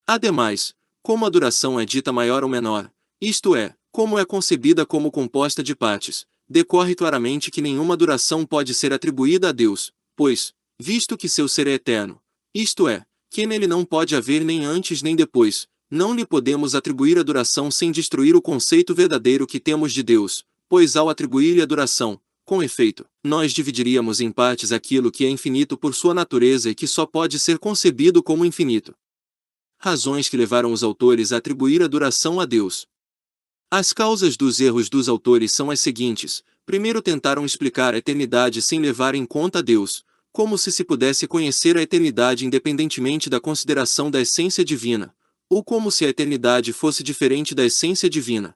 S1: Ademais, como a duração é dita maior ou menor, isto é, como é concebida como composta de partes, decorre claramente que nenhuma duração pode ser atribuída a Deus, pois, visto que seu ser é eterno, isto é, que nele não pode haver nem antes nem depois, não lhe podemos atribuir a duração sem destruir o conceito verdadeiro que temos de Deus, pois ao atribuir-lhe a duração, com efeito, nós dividiríamos em partes aquilo que é infinito por sua natureza e que só pode ser concebido como infinito. Razões que levaram os autores a atribuir a duração a Deus. As causas dos erros dos autores são as seguintes: primeiro, tentaram explicar a eternidade sem levar em conta Deus, como se pudesse conhecer a eternidade independentemente da consideração da essência divina, ou como se a eternidade fosse diferente da essência divina.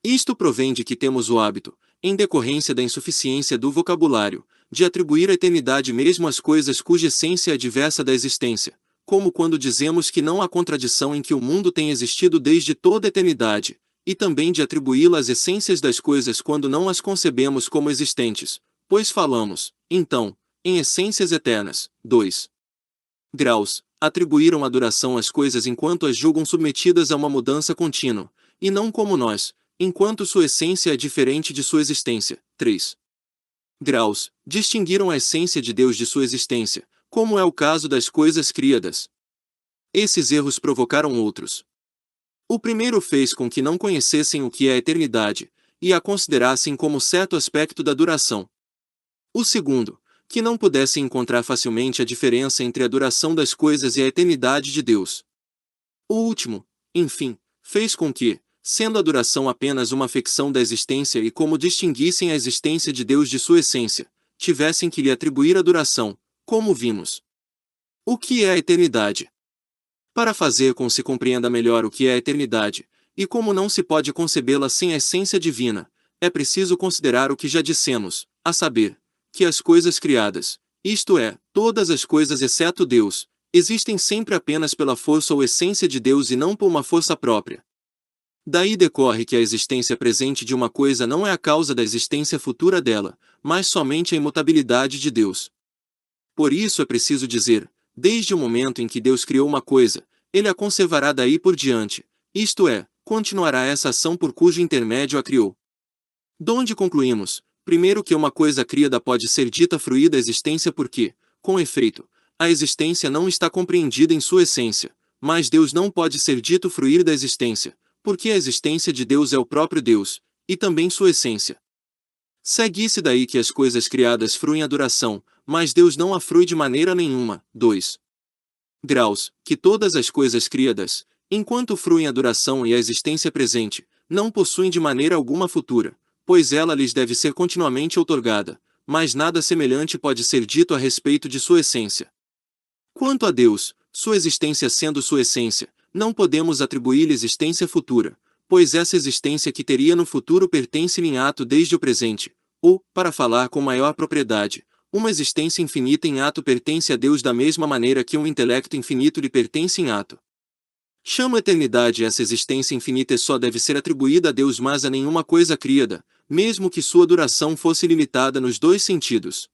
S1: Isto provém de que temos o hábito, em decorrência da insuficiência do vocabulário, de atribuir a eternidade mesmo às coisas cuja essência é diversa da existência, como quando dizemos que não há contradição em que o mundo tem existido desde toda a eternidade, e também de atribuí-la às essências das coisas quando não as concebemos como existentes, pois falamos, então, em essências eternas. 2. Graus, atribuíram a duração às coisas enquanto as julgam submetidas a uma mudança contínua, e não como nós, enquanto sua essência é diferente de sua existência. 3 graus, distinguiram a essência de Deus de sua existência, como é o caso das coisas criadas. Esses erros provocaram outros. O primeiro fez com que não conhecessem o que é a eternidade, e a considerassem como certo aspecto da duração. O segundo, que não pudessem encontrar facilmente a diferença entre a duração das coisas e a eternidade de Deus. O último, enfim, fez com que, sendo a duração apenas uma afecção da existência e como distinguissem a existência de Deus de sua essência, tivessem que lhe atribuir a duração, como vimos. O que é a eternidade? Para fazer com que se compreenda melhor o que é a eternidade, e como não se pode concebê-la sem a essência divina, é preciso considerar o que já dissemos, a saber, que as coisas criadas, isto é, todas as coisas exceto Deus, existem sempre apenas pela força ou essência de Deus e não por uma força própria. Daí decorre que a existência presente de uma coisa não é a causa da existência futura dela, mas somente a imutabilidade de Deus. Por isso é preciso dizer, desde o momento em que Deus criou uma coisa, Ele a conservará daí por diante, isto é, continuará essa ação por cujo intermédio a criou. Donde concluímos, primeiro que uma coisa criada pode ser dita fruir da existência porque, com efeito, a existência não está compreendida em sua essência, mas Deus não pode ser dito fruir da existência, porque a existência de Deus é o próprio Deus, e também sua essência. Segue-se daí que as coisas criadas fruem a duração, mas Deus não a frui de maneira nenhuma. 2 graus, que todas as coisas criadas, enquanto fruem a duração e a existência presente, não possuem de maneira alguma futura, pois ela lhes deve ser continuamente outorgada, mas nada semelhante pode ser dito a respeito de sua essência. Quanto a Deus, sua existência sendo sua essência, não podemos atribuir-lhe existência futura, pois essa existência que teria no futuro pertence-lhe em ato desde o presente, ou, para falar com maior propriedade, uma existência infinita em ato pertence a Deus da mesma maneira que um intelecto infinito lhe pertence em ato. Chama eternidade essa existência infinita e só deve ser atribuída a Deus mas a nenhuma coisa criada, mesmo que sua duração fosse limitada nos dois sentidos.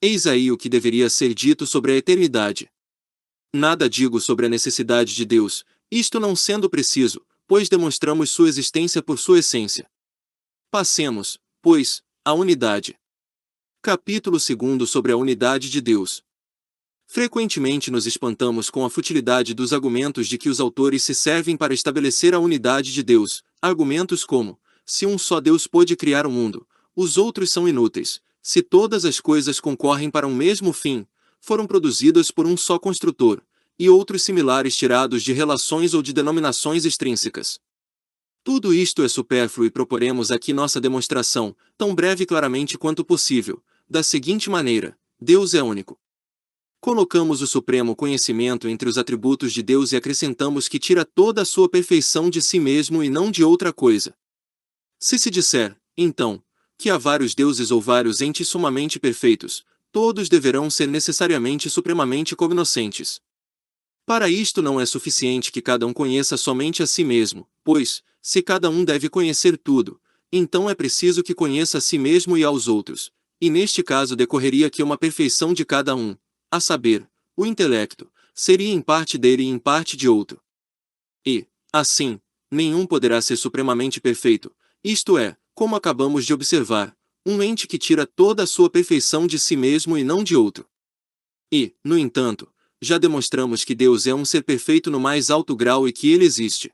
S1: Eis aí o que deveria ser dito sobre a eternidade. Nada digo sobre a necessidade de Deus, isto não sendo preciso, pois demonstramos sua existência por sua essência. Passemos, pois, à unidade. Capítulo 2 sobre a unidade de Deus. Frequentemente nos espantamos com a futilidade dos argumentos de que os autores se servem para estabelecer a unidade de Deus, argumentos como, se um só Deus pôde criar o mundo, os outros são inúteis, se todas as coisas concorrem para um mesmo fim, foram produzidas por um só construtor, e outros similares tirados de relações ou de denominações extrínsecas. Tudo isto é supérfluo e proporemos aqui nossa demonstração, tão breve e claramente quanto possível, da seguinte maneira: Deus é único. Colocamos o supremo conhecimento entre os atributos de Deus e acrescentamos que tira toda a sua perfeição de si mesmo e não de outra coisa. Se disser, então, que há vários deuses ou vários entes sumamente perfeitos, todos deverão ser necessariamente supremamente cognoscentes. Para isto não é suficiente que cada um conheça somente a si mesmo, pois, se cada um deve conhecer tudo, então é preciso que conheça a si mesmo e aos outros, e neste caso decorreria que uma perfeição de cada um, a saber, o intelecto, seria em parte dele e em parte de outro. E, assim, nenhum poderá ser supremamente perfeito, isto é, como acabamos de observar, um ente que tira toda a sua perfeição de si mesmo e não de outro. E, no entanto, já demonstramos que Deus é um ser perfeito no mais alto grau e que ele existe.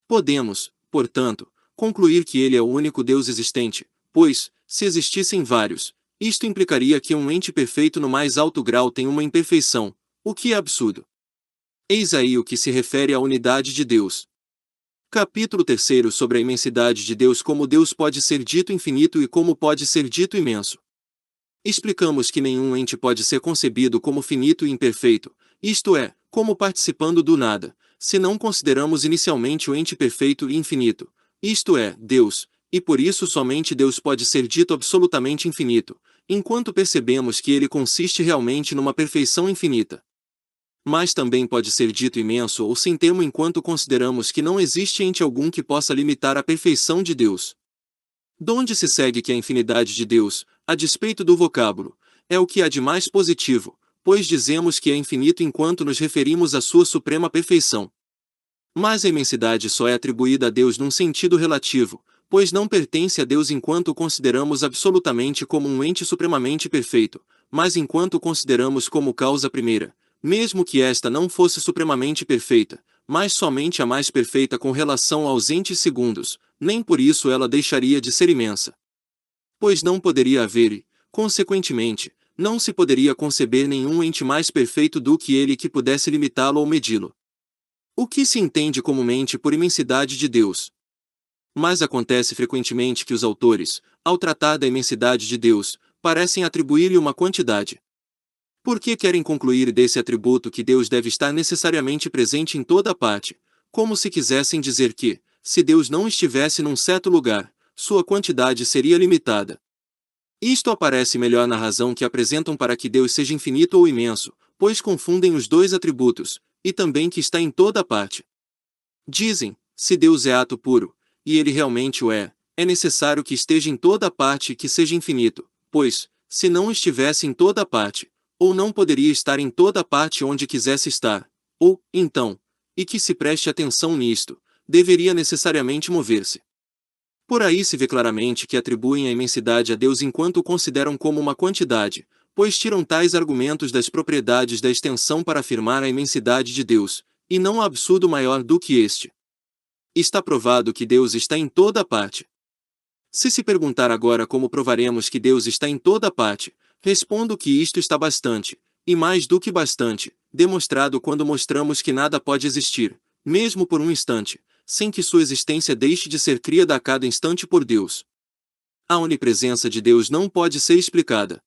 S1: Podemos, portanto, concluir que ele é o único Deus existente, pois, se existissem vários, isto implicaria que um ente perfeito no mais alto grau tem uma imperfeição, o que é absurdo. Eis aí o que se refere à unidade de Deus. Capítulo 3 sobre a imensidade de Deus. Como Deus pode ser dito infinito e como pode ser dito imenso. Explicamos que nenhum ente pode ser concebido como finito e imperfeito, isto é, como participando do nada, se não consideramos inicialmente o ente perfeito e infinito, isto é, Deus, e por isso somente Deus pode ser dito absolutamente infinito, enquanto percebemos que ele consiste realmente numa perfeição infinita. Mas também pode ser dito imenso ou sem termo enquanto consideramos que não existe ente algum que possa limitar a perfeição de Deus. Donde se segue que a infinidade de Deus, a despeito do vocábulo, é o que há de mais positivo, pois dizemos que é infinito enquanto nos referimos à sua suprema perfeição. Mas a imensidade só é atribuída a Deus num sentido relativo, pois não pertence a Deus enquanto o consideramos absolutamente como um ente supremamente perfeito, mas enquanto o consideramos como causa primeira, mesmo que esta não fosse supremamente perfeita, mas somente a mais perfeita com relação aos entes segundos, nem por isso ela deixaria de ser imensa. Pois não poderia haver e, consequentemente, não se poderia conceber nenhum ente mais perfeito do que ele que pudesse limitá-lo ou medi-lo. O que se entende comumente por imensidade de Deus? Mas acontece frequentemente que os autores, ao tratar da imensidade de Deus, parecem atribuir-lhe uma quantidade. Por que querem concluir desse atributo que Deus deve estar necessariamente presente em toda parte, como se quisessem dizer que, se Deus não estivesse num certo lugar, sua quantidade seria limitada. Isto aparece melhor na razão que apresentam para que Deus seja infinito ou imenso, pois confundem os dois atributos, e também que está em toda parte. Dizem, se Deus é ato puro, e ele realmente o é necessário que esteja em toda parte e que seja infinito, pois, se não estivesse em toda parte, ou não poderia estar em toda parte onde quisesse estar, ou, então, e que se preste atenção nisto, deveria necessariamente mover-se. Por aí se vê claramente que atribuem a imensidade a Deus enquanto o consideram como uma quantidade, pois tiram tais argumentos das propriedades da extensão para afirmar a imensidade de Deus, e não há absurdo maior do que este. Está provado que Deus está em toda parte. Se perguntar agora como provaremos que Deus está em toda parte, respondo que isto está bastante, e mais do que bastante, demonstrado quando mostramos que nada pode existir, mesmo por um instante, sem que sua existência deixe de ser criada a cada instante por Deus. A onipresença de Deus não pode ser explicada.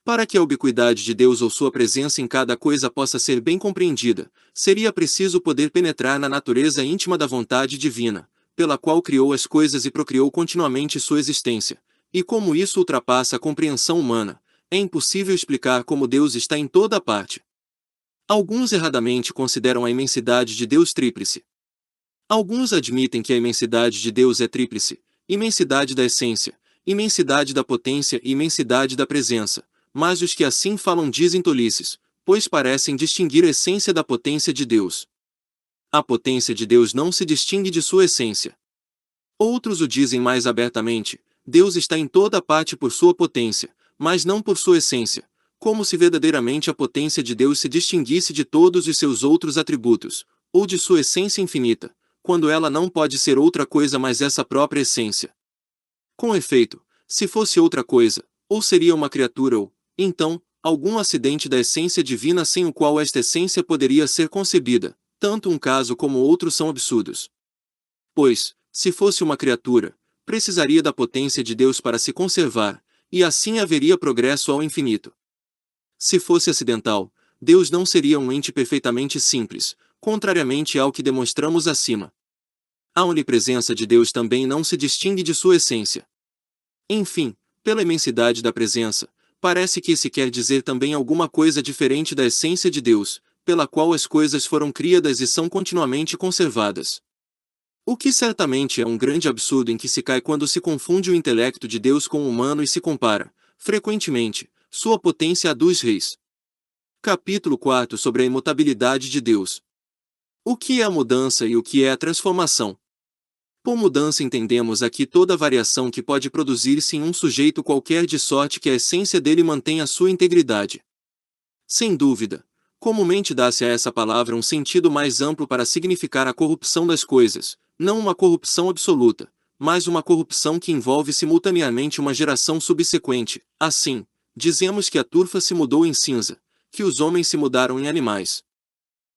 S1: Para que a ubiquidade de Deus ou sua presença em cada coisa possa ser bem compreendida, seria preciso poder penetrar na natureza íntima da vontade divina, pela qual criou as coisas e procriou continuamente sua existência, e como isso ultrapassa a compreensão humana, é impossível explicar como Deus está em toda parte. Alguns erradamente consideram a imensidade de Deus tríplice. Alguns admitem que a imensidade de Deus é tríplice: imensidade da essência, imensidade da potência e imensidade da presença, mas os que assim falam dizem tolices, pois parecem distinguir a essência da potência de Deus. A potência de Deus não se distingue de sua essência. Outros o dizem mais abertamente: Deus está em toda parte por sua potência, mas não por sua essência, como se verdadeiramente a potência de Deus se distinguisse de todos os seus outros atributos, ou de sua essência infinita, quando ela não pode ser outra coisa mas essa própria essência. Com efeito, se fosse outra coisa, ou seria uma criatura ou, então, algum acidente da essência divina sem o qual esta essência poderia ser concebida, tanto um caso como outro são absurdos. Pois, se fosse uma criatura, precisaria da potência de Deus para se conservar, e assim haveria progresso ao infinito. Se fosse acidental, Deus não seria um ente perfeitamente simples, contrariamente ao que demonstramos acima. A onipresença de Deus também não se distingue de sua essência. Enfim, pela imensidade da presença, parece que se quer dizer também alguma coisa diferente da essência de Deus, pela qual as coisas foram criadas e são continuamente conservadas. O que certamente é um grande absurdo em que se cai quando se confunde o intelecto de Deus com o humano e se compara, frequentemente, sua potência à dos reis. Capítulo 4 sobre a imutabilidade de Deus. O que é a mudança e o que é a transformação? Por mudança entendemos aqui toda variação que pode produzir-se em um sujeito qualquer de sorte que a essência dele mantenha a sua integridade. Sem dúvida, comumente dá-se a essa palavra um sentido mais amplo para significar a corrupção das coisas, não uma corrupção absoluta, mas uma corrupção que envolve simultaneamente uma geração subsequente. Assim, dizemos que a turfa se mudou em cinza, que os homens se mudaram em animais.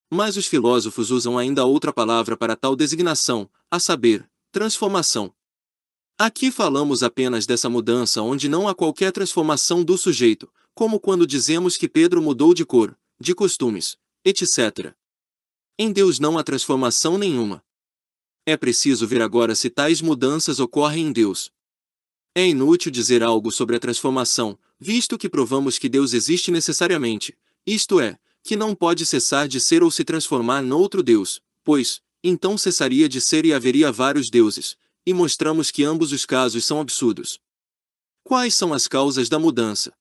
S1: Mas os filósofos usam ainda outra palavra para tal designação, a saber, transformação. Aqui falamos apenas dessa mudança onde não há qualquer transformação do sujeito, como quando dizemos que Pedro mudou de cor, de costumes, etc. Em Deus não há transformação nenhuma. É preciso ver agora se tais mudanças ocorrem em Deus. É inútil dizer algo sobre a transformação, visto que provamos que Deus existe necessariamente, isto é, que não pode cessar de ser ou se transformar noutro Deus, pois, então cessaria de ser e haveria vários deuses, e mostramos que ambos os casos são absurdos. Quais são as causas da mudança?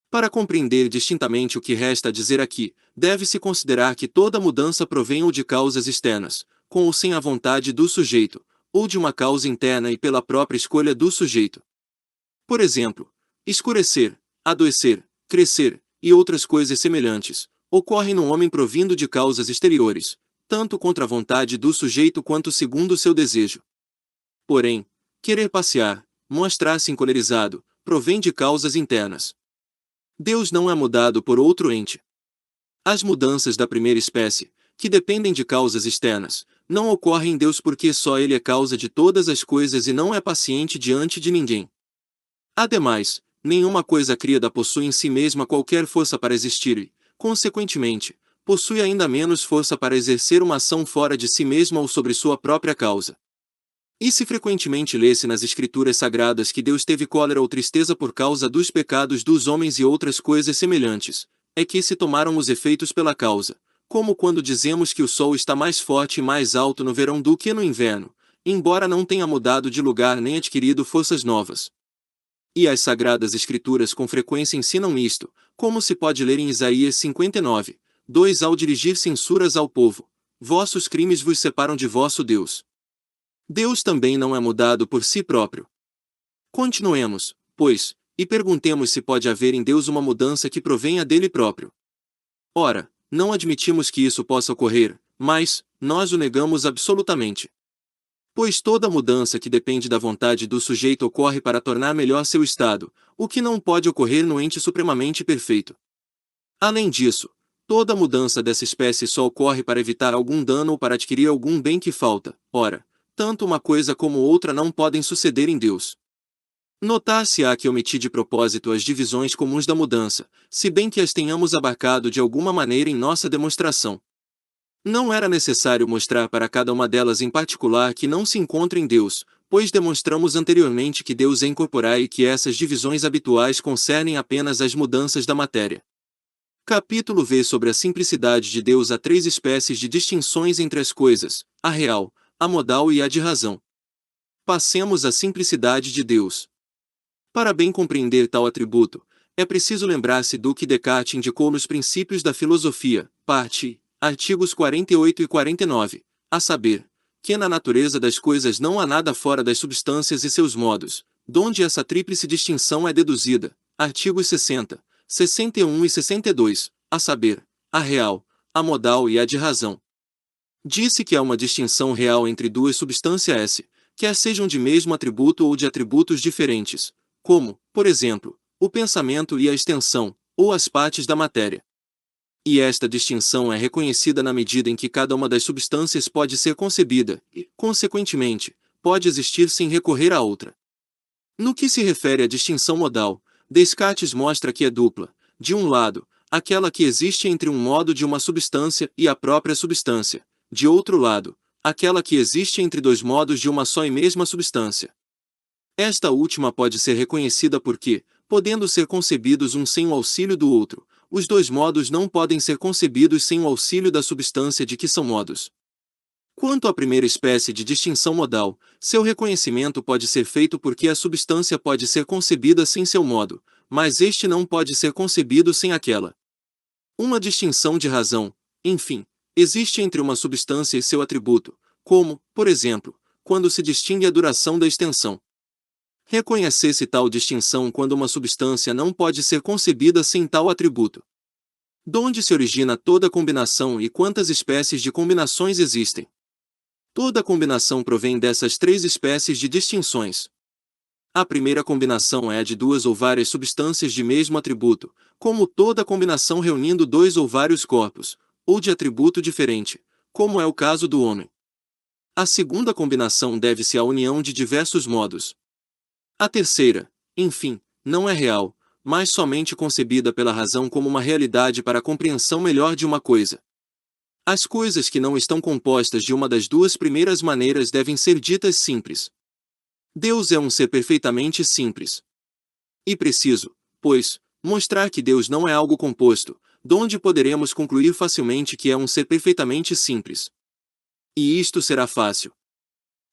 S1: Para compreender distintamente o que resta a dizer aqui, deve-se considerar que toda mudança provém ou de causas externas, com ou sem a vontade do sujeito, ou de uma causa interna e pela própria escolha do sujeito. Por exemplo, escurecer, adoecer, crescer, e outras coisas semelhantes, ocorrem no homem provindo de causas exteriores, tanto contra a vontade do sujeito quanto segundo o seu desejo. Porém, querer passear, mostrar-se encolerizado, provém de causas internas. Deus não é mudado por outro ente. As mudanças da primeira espécie, que dependem de causas externas, não ocorrem em Deus porque só Ele é causa de todas as coisas e não é paciente diante de ninguém. Ademais, nenhuma coisa criada possui em si mesma qualquer força para existir e, consequentemente, possui ainda menos força para exercer uma ação fora de si mesma ou sobre sua própria causa. E se frequentemente lê-se nas Escrituras Sagradas que Deus teve cólera ou tristeza por causa dos pecados dos homens e outras coisas semelhantes, é que se tomaram os efeitos pela causa, como quando dizemos que o sol está mais forte e mais alto no verão do que no inverno, embora não tenha mudado de lugar nem adquirido forças novas. E as Sagradas Escrituras com frequência ensinam isto, como se pode ler em Isaías 59, 2 ao dirigir censuras ao povo: vossos crimes vos separam de vosso Deus. Deus também não é mudado por si próprio. Continuemos, pois, e perguntemos se pode haver em Deus uma mudança que provenha dele próprio. Ora, não admitimos que isso possa ocorrer, mas nós o negamos absolutamente. Pois toda mudança que depende da vontade do sujeito ocorre para tornar melhor seu estado, o que não pode ocorrer no ente supremamente perfeito. Além disso, toda mudança dessa espécie só ocorre para evitar algum dano ou para adquirir algum bem que falta. Ora, tanto uma coisa como outra não podem suceder em Deus. Notar-se-á que omiti de propósito as divisões comuns da mudança, se bem que as tenhamos abarcado de alguma maneira em nossa demonstração. Não era necessário mostrar para cada uma delas em particular que não se encontra em Deus, pois demonstramos anteriormente que Deus é incorporar e que essas divisões habituais concernem apenas as mudanças da matéria. Capítulo V sobre a simplicidade de Deus. Há três espécies de distinções entre as coisas: a real, a modal e a de razão. Passemos à simplicidade de Deus. Para bem compreender tal atributo, é preciso lembrar-se do que Descartes indicou nos Princípios da Filosofia, parte I, artigos 48 e 49, a saber, que na natureza das coisas não há nada fora das substâncias e seus modos, donde essa tríplice distinção é deduzida, artigos 60, 61 e 62, a saber, a real, a modal e a de razão. Disse que há uma distinção real entre duas substâncias, quer sejam de mesmo atributo ou de atributos diferentes, como, por exemplo, o pensamento e a extensão, ou as partes da matéria. E esta distinção é reconhecida na medida em que cada uma das substâncias pode ser concebida e, consequentemente, pode existir sem recorrer a outra. No que se refere à distinção modal, Descartes mostra que é dupla: de um lado, aquela que existe entre um modo de uma substância e a própria substância; de outro lado, aquela que existe entre dois modos de uma só e mesma substância. Esta última pode ser reconhecida porque, podendo ser concebidos um sem o auxílio do outro, os dois modos não podem ser concebidos sem o auxílio da substância de que são modos. Quanto à primeira espécie de distinção modal, seu reconhecimento pode ser feito porque a substância pode ser concebida sem seu modo, mas este não pode ser concebido sem aquela. Uma distinção de razão, enfim, existe entre uma substância e seu atributo, como, por exemplo, quando se distingue a duração da extensão. Reconhecer-se tal distinção quando uma substância não pode ser concebida sem tal atributo. Donde se origina toda combinação e quantas espécies de combinações existem? Toda combinação provém dessas três espécies de distinções. A primeira combinação é a de duas ou várias substâncias de mesmo atributo, como toda combinação reunindo dois ou vários corpos, ou de atributo diferente, como é o caso do homem. A segunda combinação deve-se à união de diversos modos. A terceira, enfim, não é real, mas somente concebida pela razão como uma realidade para a compreensão melhor de uma coisa. As coisas que não estão compostas de uma das duas primeiras maneiras devem ser ditas simples. Deus é um ser perfeitamente simples. E preciso, pois, mostrar que Deus não é algo composto, donde poderemos concluir facilmente que é um ser perfeitamente simples. E isto será fácil.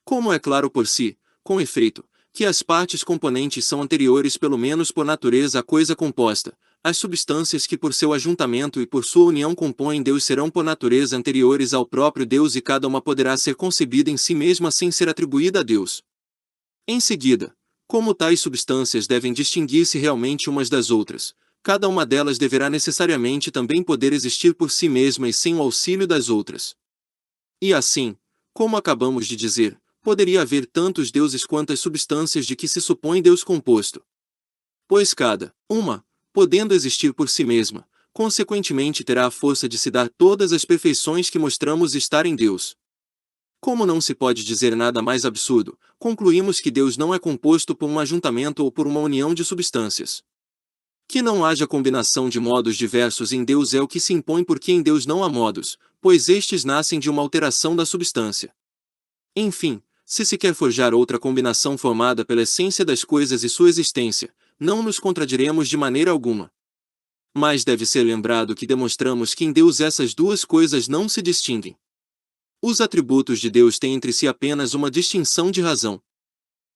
S1: Como é claro por si, com efeito, que as partes componentes são anteriores pelo menos por natureza à coisa composta, as substâncias que por seu ajuntamento e por sua união compõem Deus serão por natureza anteriores ao próprio Deus e cada uma poderá ser concebida em si mesma sem ser atribuída a Deus. Em seguida, como tais substâncias devem distinguir-se realmente umas das outras, cada uma delas deverá necessariamente também poder existir por si mesma e sem o auxílio das outras. E assim, como acabamos de dizer, poderia haver tantos deuses quantas substâncias de que se supõe Deus composto. Pois cada uma, podendo existir por si mesma, consequentemente terá a força de se dar todas as perfeições que mostramos estar em Deus. Como não se pode dizer nada mais absurdo, concluímos que Deus não é composto por um ajuntamento ou por uma união de substâncias. Que não haja combinação de modos diversos em Deus é o que se impõe porque em Deus não há modos, pois estes nascem de uma alteração da substância. Enfim, se se quer forjar outra combinação formada pela essência das coisas e sua existência, não nos contradiremos de maneira alguma. Mas deve ser lembrado que demonstramos que em Deus essas duas coisas não se distinguem. Os atributos de Deus têm entre si apenas uma distinção de razão.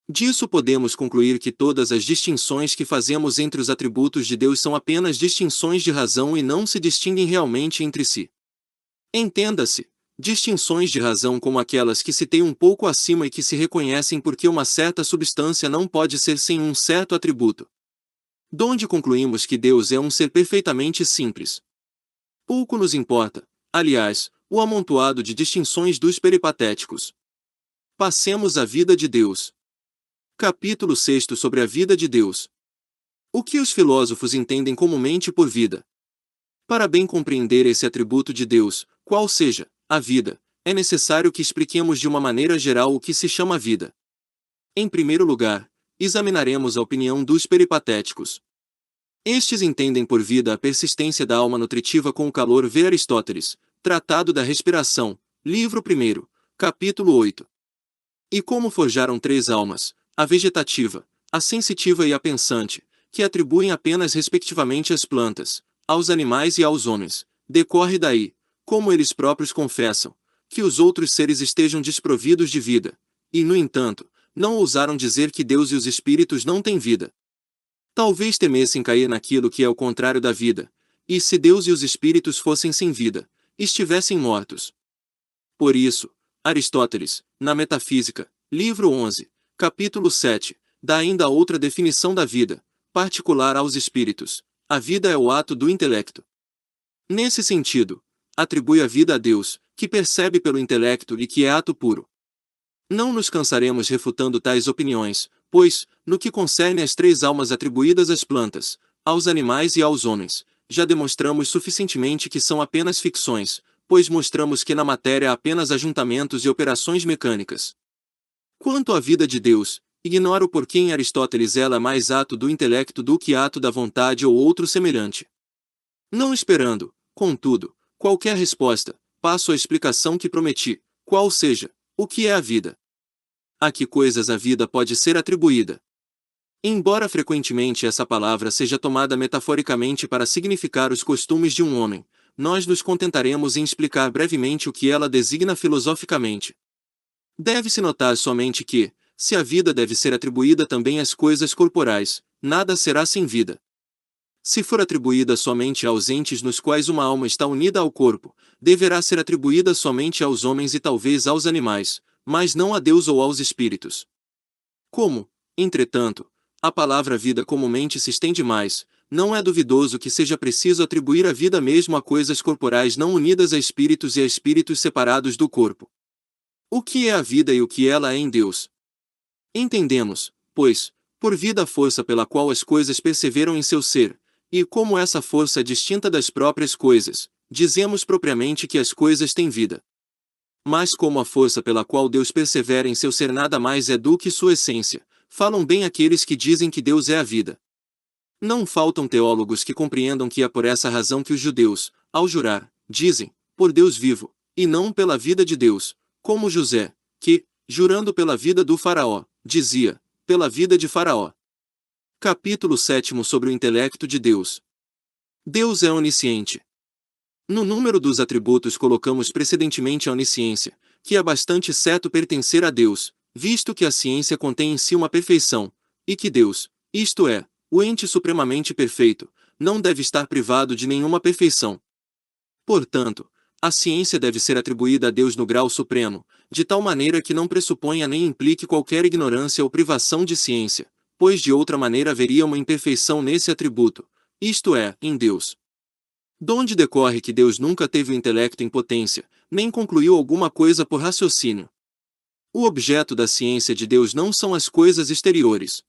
S1: Disso podemos concluir que todas as distinções que fazemos entre os atributos de Deus são apenas distinções de razão e não se distinguem realmente entre si. Entenda-se, distinções de razão como aquelas que se têm um pouco acima e que se reconhecem porque uma certa substância não pode ser sem um certo atributo. Donde concluímos que Deus é um ser perfeitamente simples. Pouco nos importa, aliás, o amontoado de distinções dos peripatéticos. Passemos à vida de Deus. Capítulo 6 sobre a vida de Deus. O que os filósofos entendem comumente por vida? Para bem compreender esse atributo de Deus, qual seja a vida, é necessário que expliquemos de uma maneira geral o que se chama vida. Em primeiro lugar, examinaremos a opinião dos peripatéticos. Estes entendem por vida a persistência da alma nutritiva com o calor. Vê Aristóteles, Tratado da Respiração, livro 1, capítulo 8. E como forjaram três almas, a vegetativa, a sensitiva e a pensante, que atribuem apenas respectivamente às plantas, aos animais e aos homens, decorre daí, como eles próprios confessam, que os outros seres estejam desprovidos de vida, e, no entanto, não ousaram dizer que Deus e os espíritos não têm vida. Talvez temessem cair naquilo que é o contrário da vida, e se Deus e os espíritos fossem sem vida, estivessem mortos. Por isso, Aristóteles, na Metafísica, livro 11, capítulo 7, dá ainda outra definição da vida, particular aos espíritos: a vida é o ato do intelecto. Nesse sentido, atribui a vida a Deus, que percebe pelo intelecto e que é ato puro. Não nos cansaremos refutando tais opiniões, pois, no que concerne às três almas atribuídas às plantas, aos animais e aos homens, já demonstramos suficientemente que são apenas ficções, pois mostramos que na matéria há apenas ajuntamentos e operações mecânicas. Quanto à vida de Deus, ignoro por que em Aristóteles ela é mais ato do intelecto do que ato da vontade ou outro semelhante. Não esperando, contudo, qualquer resposta, passo à explicação que prometi, qual seja, o que é a vida. A que coisas a vida pode ser atribuída? Embora frequentemente essa palavra seja tomada metaforicamente para significar os costumes de um homem, nós nos contentaremos em explicar brevemente o que ela designa filosoficamente. Deve-se notar somente que, se a vida deve ser atribuída também às coisas corporais, nada será sem vida. Se for atribuída somente aos entes nos quais uma alma está unida ao corpo, deverá ser atribuída somente aos homens e talvez aos animais, mas não a Deus ou aos espíritos. Como, entretanto, a palavra vida comumente se estende mais, não é duvidoso que seja preciso atribuir a vida mesmo a coisas corporais não unidas a espíritos e a espíritos separados do corpo. O que é a vida e o que ela é em Deus? Entendemos, pois, por vida a força pela qual as coisas perseveram em seu ser, e como essa força é distinta das próprias coisas, dizemos propriamente que as coisas têm vida. Mas como a força pela qual Deus persevera em seu ser nada mais é do que sua essência, falam bem aqueles que dizem que Deus é a vida. Não faltam teólogos que compreendam que é por essa razão que os judeus, ao jurar, dizem, por Deus vivo, e não pela vida de Deus, como José, que, jurando pela vida do faraó, dizia, pela vida de faraó. Capítulo 7 sobre o intelecto de Deus. Deus é onisciente. No número dos atributos colocamos precedentemente a onisciência, que é bastante certo pertencer a Deus, visto que a ciência contém em si uma perfeição, e que Deus, isto é, o ente supremamente perfeito, não deve estar privado de nenhuma perfeição. Portanto, a ciência deve ser atribuída a Deus no grau supremo, de tal maneira que não pressuponha nem implique qualquer ignorância ou privação de ciência, pois de outra maneira haveria uma imperfeição nesse atributo, isto é, em Deus. Donde decorre que Deus nunca teve o intelecto em potência, nem concluiu alguma coisa por raciocínio. O objeto da ciência de Deus não são as coisas exteriores.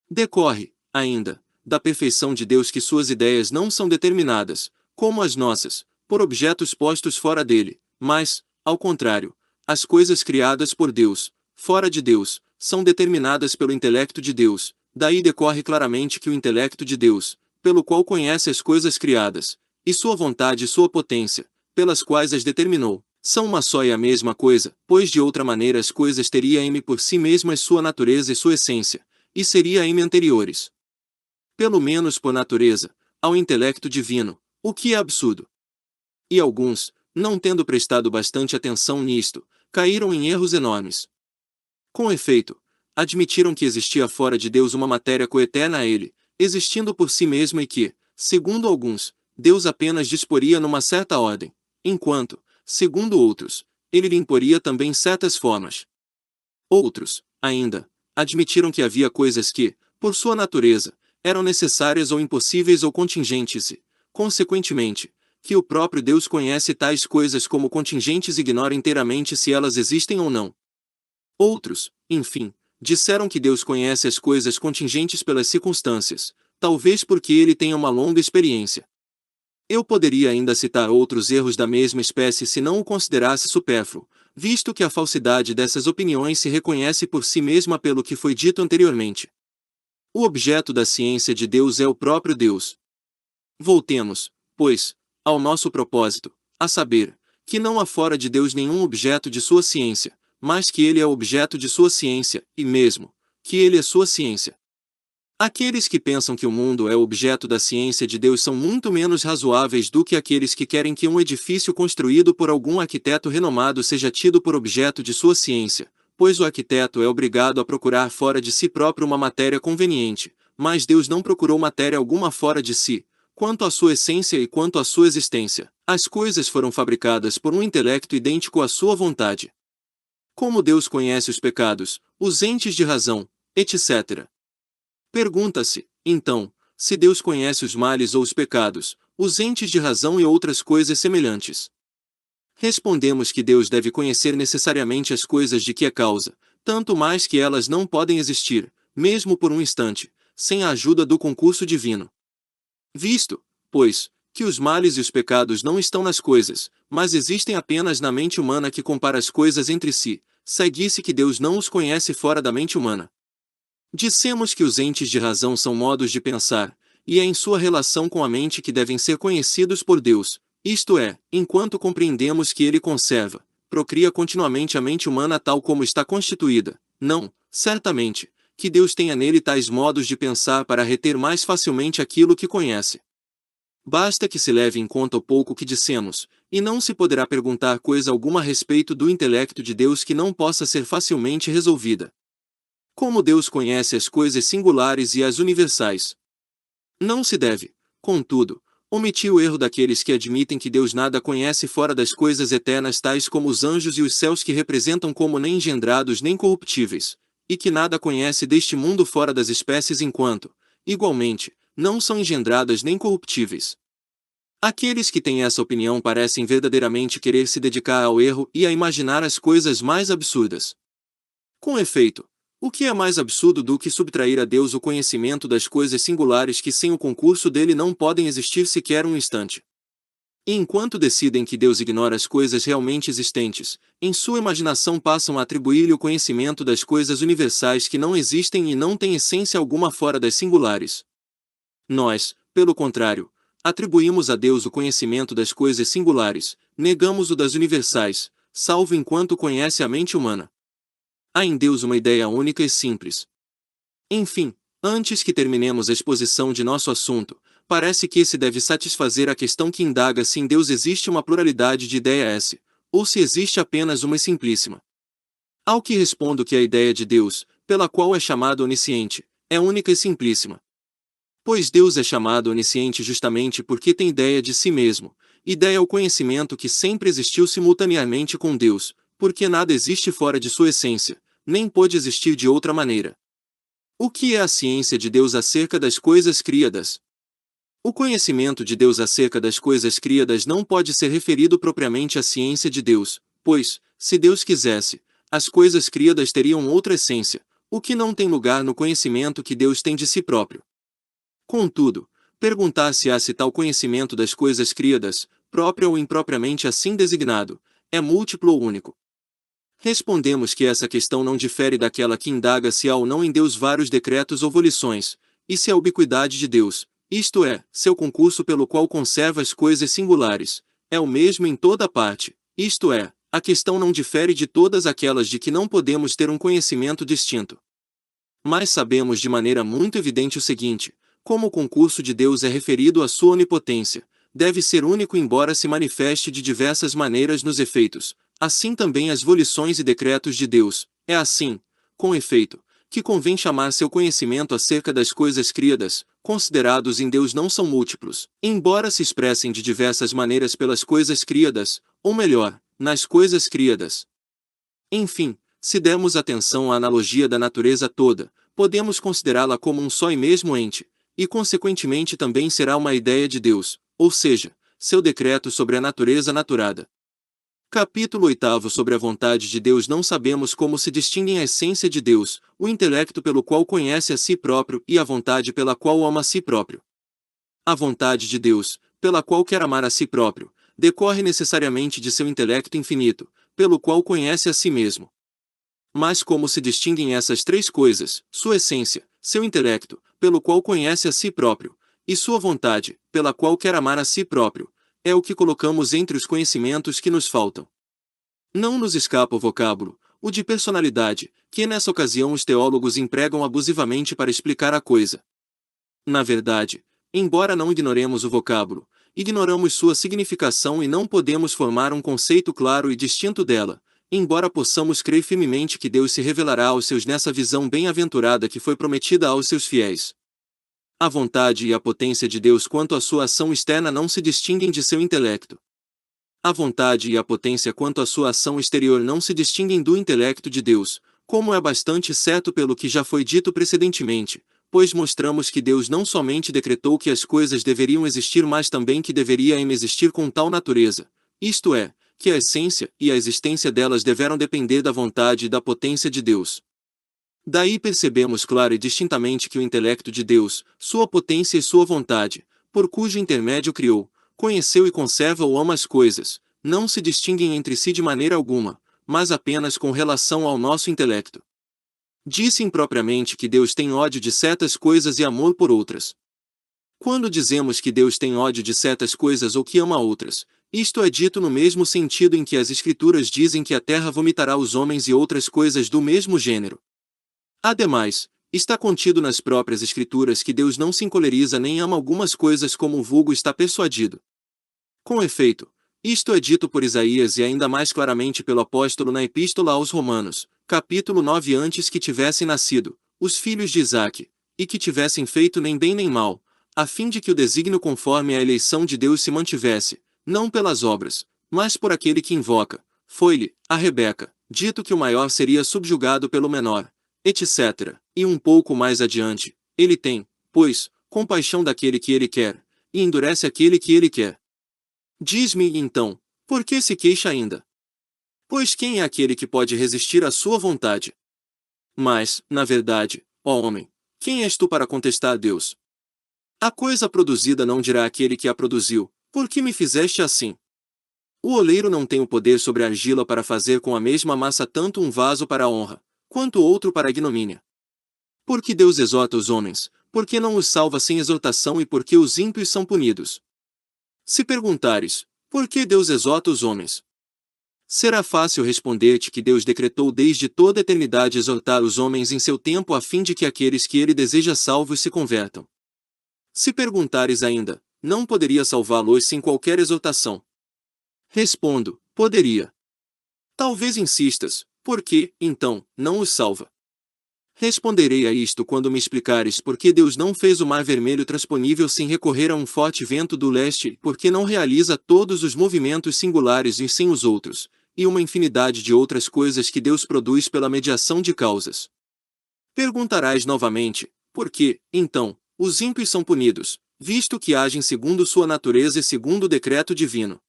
S1: Decorre, ainda, da perfeição de Deus que suas ideias não são determinadas, como as nossas, por objetos postos fora dele, mas, ao contrário, as coisas criadas por Deus, fora de Deus, são determinadas pelo intelecto de Deus. Daí decorre claramente que o intelecto de Deus, pelo qual conhece as coisas criadas, e sua vontade e sua potência, pelas quais as determinou, são uma só e a mesma coisa, pois de outra maneira as coisas teriam por si mesmas sua natureza e sua essência, e seriam anteriores, pelo menos por natureza, ao intelecto divino, o que é absurdo. E alguns, não tendo prestado bastante atenção nisto, caíram em erros enormes. Com efeito, admitiram que existia fora de Deus uma matéria coeterna a ele, existindo por si mesma e que, segundo alguns, Deus apenas disporia numa certa ordem, enquanto, segundo outros, ele lhe imporia também certas formas. Outros, ainda, admitiram que havia coisas que, por sua natureza, eram necessárias ou impossíveis ou contingentes e, consequentemente, que o próprio Deus conhece tais coisas como contingentes e ignora inteiramente se elas existem ou não. Outros, enfim, disseram que Deus conhece as coisas contingentes pelas circunstâncias, talvez porque ele tenha uma longa experiência. Eu poderia ainda citar outros erros da mesma espécie se não o considerasse supérfluo, visto que a falsidade dessas opiniões se reconhece por si mesma pelo que foi dito anteriormente. O objeto da ciência de Deus é o próprio Deus. Voltemos, pois, ao nosso propósito, a saber, que não há fora de Deus nenhum objeto de sua ciência, mas que ele é o objeto de sua ciência, e mesmo, que ele é sua ciência. Aqueles que pensam que o mundo é o objeto da ciência de Deus são muito menos razoáveis do que aqueles que querem que um edifício construído por algum arquiteto renomado seja tido por objeto de sua ciência, pois o arquiteto é obrigado a procurar fora de si próprio uma matéria conveniente, mas Deus não procurou matéria alguma fora de si. Quanto à sua essência e quanto à sua existência, as coisas foram fabricadas por um intelecto idêntico à sua vontade. Como Deus conhece os pecados, os entes de razão, etc. Pergunta-se, então, se Deus conhece os males ou os pecados, os entes de razão e outras coisas semelhantes. Respondemos que Deus deve conhecer necessariamente as coisas de que é causa, tanto mais que elas não podem existir, mesmo por um instante, sem a ajuda do concurso divino. Visto, pois, que os males e os pecados não estão nas coisas, mas existem apenas na mente humana que compara as coisas entre si, segue-se que Deus não os conhece fora da mente humana. Dissemos que os entes de razão são modos de pensar, e é em sua relação com a mente que devem ser conhecidos por Deus, isto é, enquanto compreendemos que ele conserva, procria continuamente a mente humana tal como está constituída, não, certamente, que Deus tenha nele tais modos de pensar para reter mais facilmente aquilo que conhece. Basta que se leve em conta o pouco que dissemos, e não se poderá perguntar coisa alguma a respeito do intelecto de Deus que não possa ser facilmente resolvida. Como Deus conhece as coisas singulares e as universais? Não se deve, contudo, omitir o erro daqueles que admitem que Deus nada conhece fora das coisas eternas tais como os anjos e os céus que representam como nem engendrados nem corruptíveis, e que nada conhece deste mundo fora das espécies enquanto, igualmente, não são engendradas nem corruptíveis. Aqueles que têm essa opinião parecem verdadeiramente querer se dedicar ao erro e a imaginar as coisas mais absurdas. Com efeito, o que é mais absurdo do que subtrair a Deus o conhecimento das coisas singulares que sem o concurso dele não podem existir sequer um instante? E enquanto decidem que Deus ignora as coisas realmente existentes, em sua imaginação passam a atribuir-lhe o conhecimento das coisas universais que não existem e não têm essência alguma fora das singulares. Nós, pelo contrário, atribuímos a Deus o conhecimento das coisas singulares, negamos o das universais, salvo enquanto conhece a mente humana. Há em Deus uma ideia única e simples. Enfim, antes que terminemos a exposição de nosso assunto, parece que esse deve satisfazer a questão que indaga se em Deus existe uma pluralidade de ideias, ou se existe apenas uma simplíssima. Ao que respondo que a ideia de Deus, pela qual é chamado onisciente, é única e simplíssima. Pois Deus é chamado onisciente justamente porque tem ideia de si mesmo, ideia é o conhecimento que sempre existiu simultaneamente com Deus, porque nada existe fora de sua essência, nem pode existir de outra maneira. O que é a ciência de Deus acerca das coisas criadas? O conhecimento de Deus acerca das coisas criadas não pode ser referido propriamente à ciência de Deus, pois, se Deus quisesse, as coisas criadas teriam outra essência, o que não tem lugar no conhecimento que Deus tem de si próprio. Contudo, perguntar-se-á se tal conhecimento das coisas criadas, próprio ou impropriamente assim designado, é múltiplo ou único. Respondemos que essa questão não difere daquela que indaga se há ou não em Deus vários decretos ou volições, e se a ubiquidade de Deus, isto é, seu concurso pelo qual conserva as coisas singulares, é o mesmo em toda parte, isto é, a questão não difere de todas aquelas de que não podemos ter um conhecimento distinto. Mas sabemos de maneira muito evidente o seguinte: como o concurso de Deus é referido à sua onipotência, deve ser único embora se manifeste de diversas maneiras nos efeitos, assim também as volições e decretos de Deus. É assim, com efeito, que convém chamar seu conhecimento acerca das coisas criadas, considerados em Deus não são múltiplos, embora se expressem de diversas maneiras pelas coisas criadas, ou melhor, nas coisas criadas. Enfim, se dermos atenção à analogia da natureza toda, podemos considerá-la como um só e mesmo ente, e consequentemente também será uma ideia de Deus, ou seja, seu decreto sobre a natureza naturada. Capítulo 8 sobre a vontade de Deus. Não sabemos como se distinguem a essência de Deus, o intelecto pelo qual conhece a si próprio e a vontade pela qual ama a si próprio. A vontade de Deus, pela qual quer amar a si próprio, decorre necessariamente de seu intelecto infinito, pelo qual conhece a si mesmo. Mas como se distinguem essas três coisas, sua essência, seu intelecto, pelo qual conhece a si próprio, e sua vontade, pela qual quer amar a si próprio, é o que colocamos entre os conhecimentos que nos faltam. Não nos escapa o vocábulo, o de personalidade, que nessa ocasião os teólogos empregam abusivamente para explicar a coisa. Na verdade, embora não ignoremos o vocábulo, ignoramos sua significação e não podemos formar um conceito claro e distinto dela, embora possamos crer firmemente que Deus se revelará aos seus nessa visão bem-aventurada que foi prometida aos seus fiéis. A vontade e a potência de Deus quanto à sua ação externa não se distinguem de seu intelecto. A vontade e a potência quanto à sua ação exterior não se distinguem do intelecto de Deus, como é bastante certo pelo que já foi dito precedentemente, pois mostramos que Deus não somente decretou que as coisas deveriam existir, mas também que deveria existir com tal natureza, isto é, que a essência e a existência delas deveram depender da vontade e da potência de Deus. Daí percebemos claro e distintamente que o intelecto de Deus, sua potência e sua vontade, por cujo intermédio criou, conheceu e conserva ou ama as coisas, não se distinguem entre si de maneira alguma, mas apenas com relação ao nosso intelecto. Disse impropriamente que Deus tem ódio de certas coisas e amor por outras. Quando dizemos que Deus tem ódio de certas coisas ou que ama outras, isto é dito no mesmo sentido em que as Escrituras dizem que a terra vomitará os homens e outras coisas do mesmo gênero. Ademais, está contido nas próprias Escrituras que Deus não se encoleriza nem ama algumas coisas como o vulgo está persuadido. Com efeito, isto é dito por Isaías e ainda mais claramente pelo apóstolo na Epístola aos Romanos, capítulo 9: antes que tivessem nascido, os filhos de Isaque, e que tivessem feito nem bem nem mal, a fim de que o desígnio conforme à eleição de Deus se mantivesse, não pelas obras, mas por aquele que invoca, foi-lhe, a Rebeca, dito que o maior seria subjugado pelo menor, etc. E um pouco mais adiante, ele tem, pois, compaixão daquele que ele quer, e endurece aquele que ele quer. Diz-me, então, por que se queixa ainda? Pois quem é aquele que pode resistir à sua vontade? Mas, na verdade, ó homem, quem és tu para contestar a Deus? A coisa produzida não dirá aquele que a produziu, por que me fizeste assim? O oleiro não tem o poder sobre a argila para fazer com a mesma massa tanto um vaso para a honra, quanto outro para a ignomínia. Porque Deus exorta os homens, porque não os salva sem exortação e porque os ímpios são punidos. Se perguntares, por que Deus exorta os homens? Será fácil responder-te que Deus decretou desde toda a eternidade exortar os homens em seu tempo a fim de que aqueles que ele deseja salvos se convertam. Se perguntares ainda, não poderia salvá-los sem qualquer exortação? Respondo, poderia. Talvez insistas, por que, então, não os salva? Responderei a isto quando me explicares por que Deus não fez o Mar Vermelho transponível sem recorrer a um forte vento do leste, por que não realiza todos os movimentos singulares e sem os outros, e uma infinidade de outras coisas que Deus produz pela mediação de causas. Perguntarás novamente, por que, então, os ímpios são punidos, visto que agem segundo sua natureza e segundo o decreto divino?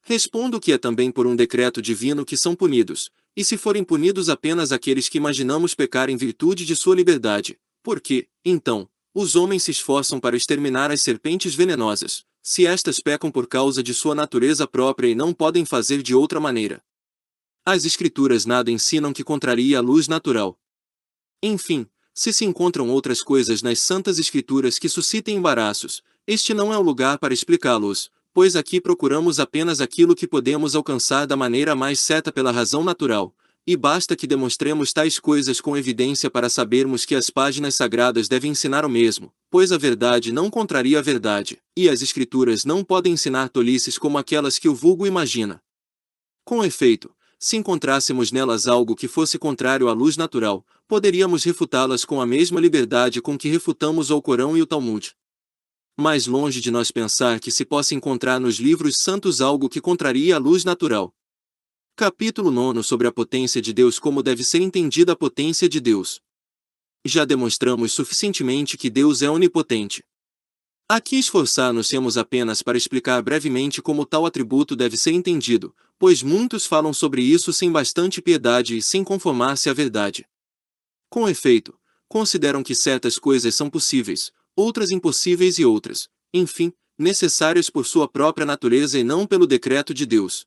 S1: Respondo que é também por um decreto divino que são punidos, e se forem punidos apenas aqueles que imaginamos pecar em virtude de sua liberdade, porque, então, os homens se esforçam para exterminar as serpentes venenosas, se estas pecam por causa de sua natureza própria e não podem fazer de outra maneira. As Escrituras nada ensinam que contraria a luz natural. Enfim, se encontram outras coisas nas Santas Escrituras que suscitem embaraços, este não é o lugar para explicá-los, pois aqui procuramos apenas aquilo que podemos alcançar da maneira mais certa pela razão natural, e basta que demonstremos tais coisas com evidência para sabermos que as páginas sagradas devem ensinar o mesmo, pois a verdade não contraria a verdade, e as Escrituras não podem ensinar tolices como aquelas que o vulgo imagina. Com efeito, se encontrássemos nelas algo que fosse contrário à luz natural, poderíamos refutá-las com a mesma liberdade com que refutamos o Alcorão e o Talmud. Mais longe de nós pensar que se possa encontrar nos livros santos algo que contraria a luz natural. Capítulo 9 sobre a potência de Deus. Como deve ser entendida a potência de Deus? Já demonstramos suficientemente que Deus é onipotente. Aqui esforçar-nos-emos apenas para explicar brevemente como tal atributo deve ser entendido, pois muitos falam sobre isso sem bastante piedade e sem conformar-se à verdade. Com efeito, consideram que certas coisas são possíveis, outras impossíveis e outras, enfim, necessárias por sua própria natureza e não pelo decreto de Deus.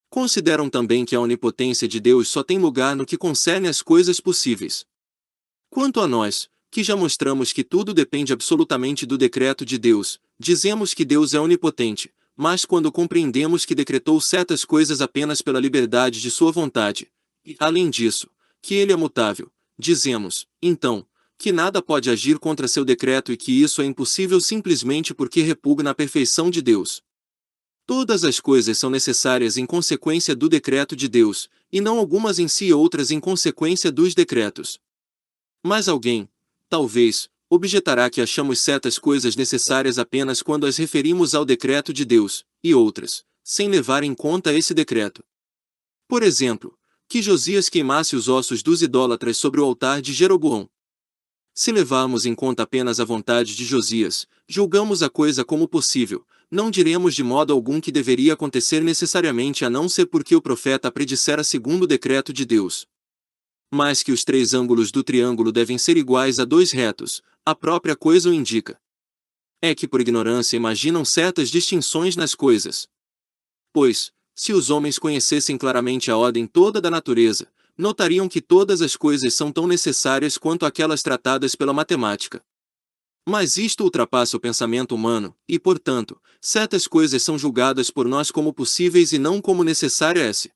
S1: Consideram também que a onipotência de Deus só tem lugar no que concerne às coisas possíveis. Quanto a nós, que já mostramos que tudo depende absolutamente do decreto de Deus, dizemos que Deus é onipotente, mas quando compreendemos que decretou certas coisas apenas pela liberdade de sua vontade, e, além disso, que ele é mutável, dizemos, então, que nada pode agir contra seu decreto e que isso é impossível simplesmente porque repugna a perfeição de Deus. Todas as coisas são necessárias em consequência do decreto de Deus, e não algumas em si e outras em consequência dos decretos. Mas alguém, talvez, objetará que achamos certas coisas necessárias apenas quando as referimos ao decreto de Deus, e outras, sem levar em conta esse decreto. Por exemplo, que Josias queimasse os ossos dos idólatras sobre o altar de Jeroboão. Se levarmos em conta apenas a vontade de Josias, julgamos a coisa como possível, não diremos de modo algum que deveria acontecer necessariamente a não ser porque o profeta a predissera segundo o decreto de Deus. Mas que os 3 ângulos do triângulo devem ser iguais a 2 retos, a própria coisa o indica. É que por ignorância imaginam certas distinções nas coisas. Pois, se os homens conhecessem claramente a ordem toda da natureza, notariam que todas as coisas são tão necessárias quanto aquelas tratadas pela matemática. Mas isto ultrapassa o pensamento humano, e portanto, certas coisas são julgadas por nós como possíveis e não como necessárias.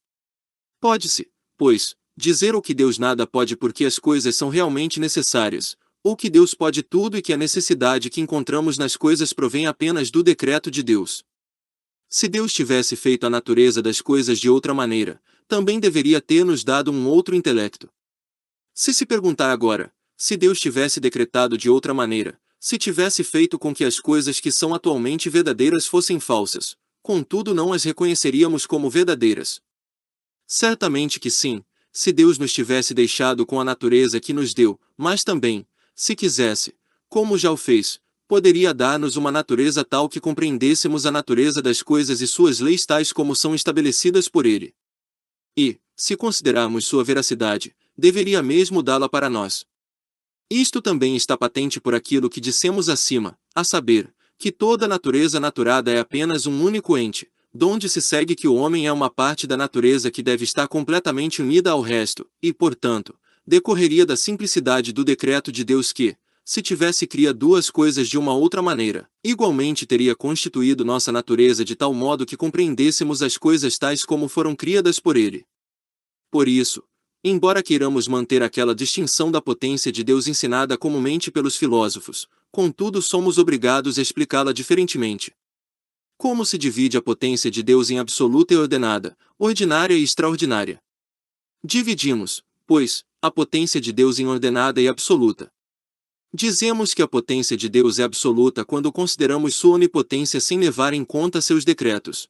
S1: Pode-se, pois, dizer ou que Deus nada pode porque as coisas são realmente necessárias, ou que Deus pode tudo e que a necessidade que encontramos nas coisas provém apenas do decreto de Deus. Se Deus tivesse feito a natureza das coisas de outra maneira, também deveria ter nos dado um outro intelecto. Se perguntar agora, se Deus tivesse decretado de outra maneira, se tivesse feito com que as coisas que são atualmente verdadeiras fossem falsas, contudo não as reconheceríamos como verdadeiras. Certamente que sim, se Deus nos tivesse deixado com a natureza que nos deu, mas também, se quisesse, como já o fez, poderia dar-nos uma natureza tal que compreendêssemos a natureza das coisas e suas leis tais como são estabelecidas por Ele. E, se considerarmos sua veracidade, deveria mesmo dá-la para nós. Isto também está patente por aquilo que dissemos acima, a saber, que toda a natureza naturada é apenas um único ente, donde se segue que o homem é uma parte da natureza que deve estar completamente unida ao resto, e, portanto, decorreria da simplicidade do decreto de Deus que, se tivesse cria 2 coisas de uma outra maneira, igualmente teria constituído nossa natureza de tal modo que compreendêssemos as coisas tais como foram criadas por Ele. Por isso, embora queiramos manter aquela distinção da potência de Deus ensinada comumente pelos filósofos, contudo somos obrigados a explicá-la diferentemente. Como se divide a potência de Deus em absoluta e ordenada, ordinária e extraordinária? Dividimos, pois, a potência de Deus inordenada e absoluta. Dizemos que a potência de Deus é absoluta quando consideramos sua onipotência sem levar em conta seus decretos.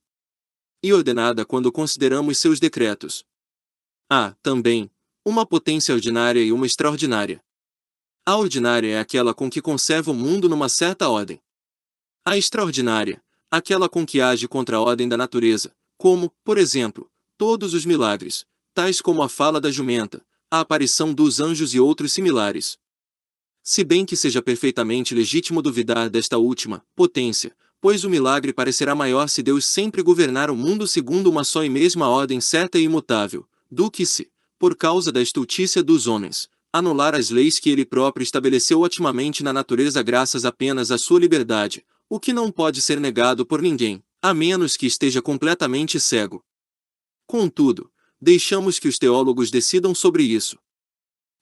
S1: E ordenada quando consideramos seus decretos. Há, também, uma potência ordinária e uma extraordinária. A ordinária é aquela com que conserva o mundo numa certa ordem. A extraordinária, aquela com que age contra a ordem da natureza, como, por exemplo, todos os milagres, tais como a fala da jumenta, a aparição dos anjos e outros similares. Se bem que seja perfeitamente legítimo duvidar desta última potência, pois o milagre parecerá maior se Deus sempre governar o mundo segundo uma só e mesma ordem certa e imutável, do que se, por causa da estultícia dos homens, anular as leis que ele próprio estabeleceu otimamente na natureza graças apenas à sua liberdade, o que não pode ser negado por ninguém, a menos que esteja completamente cego. Contudo, deixamos que os teólogos decidam sobre isso.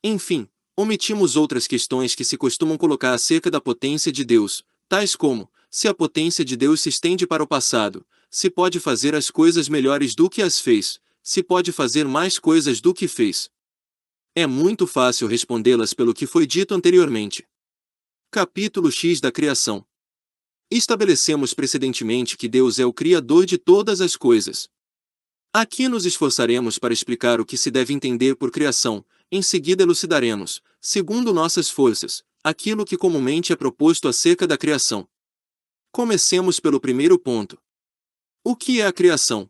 S1: Enfim, omitimos outras questões que se costumam colocar acerca da potência de Deus, tais como, se a potência de Deus se estende para o passado, se pode fazer as coisas melhores do que as fez, se pode fazer mais coisas do que fez. É muito fácil respondê-las pelo que foi dito anteriormente. Capítulo X da Criação. Estabelecemos precedentemente que Deus é o Criador de todas as coisas. Aqui nos esforçaremos para explicar o que se deve entender por criação, em seguida elucidaremos, segundo nossas forças, aquilo que comumente é proposto acerca da criação. Comecemos pelo primeiro ponto. O que é a criação?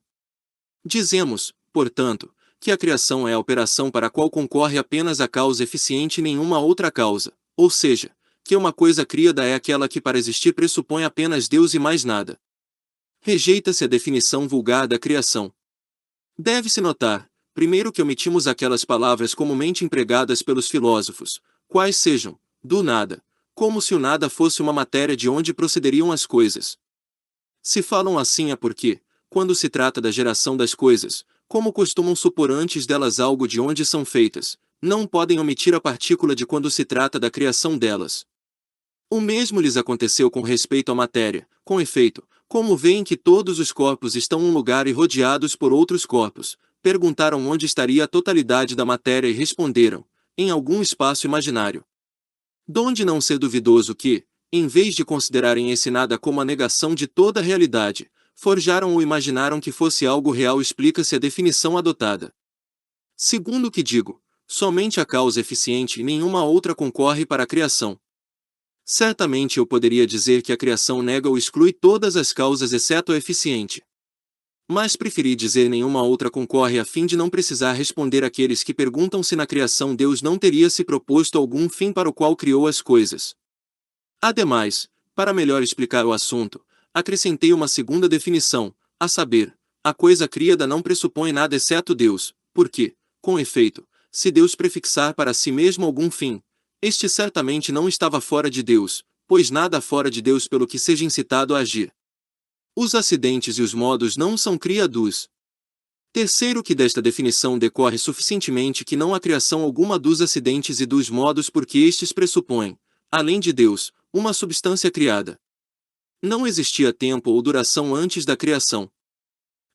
S1: Dizemos, portanto, que a criação é a operação para a qual concorre apenas a causa eficiente e nenhuma outra causa, ou seja, que uma coisa criada é aquela que para existir pressupõe apenas Deus e mais nada. Rejeita-se a definição vulgar da criação. Deve-se notar, primeiro, que omitimos aquelas palavras comumente empregadas pelos filósofos, quais sejam, do nada, como se o nada fosse uma matéria de onde procederiam as coisas. Se falam assim é porque, quando se trata da geração das coisas, como costumam supor antes delas algo de onde são feitas, não podem omitir a partícula de quando se trata da criação delas. O mesmo lhes aconteceu com respeito à matéria, com efeito, como veem que todos os corpos estão em um lugar e rodeados por outros corpos, perguntaram onde estaria a totalidade da matéria e responderam, em algum espaço imaginário. Donde não ser duvidoso que, em vez de considerarem esse nada como a negação de toda a realidade, forjaram ou imaginaram que fosse algo real, explica-se a definição adotada. Segundo o que digo, somente a causa eficiente e nenhuma outra concorre para a criação. Certamente eu poderia dizer que a criação nega ou exclui todas as causas exceto a eficiente. Mas preferi dizer nenhuma outra concorre a fim de não precisar responder àqueles que perguntam se na criação Deus não teria se proposto algum fim para o qual criou as coisas. Ademais, para melhor explicar o assunto, acrescentei uma segunda definição, a saber, a coisa criada não pressupõe nada exceto Deus, porque, com efeito, se Deus prefixar para si mesmo algum fim, este certamente não estava fora de Deus, pois nada fora de Deus pelo que seja incitado a agir. Os acidentes e os modos não são criados. Terceiro, que desta definição decorre suficientemente que não há criação alguma dos acidentes e dos modos porque estes pressupõem, além de Deus, uma substância criada. Não existia tempo ou duração antes da criação.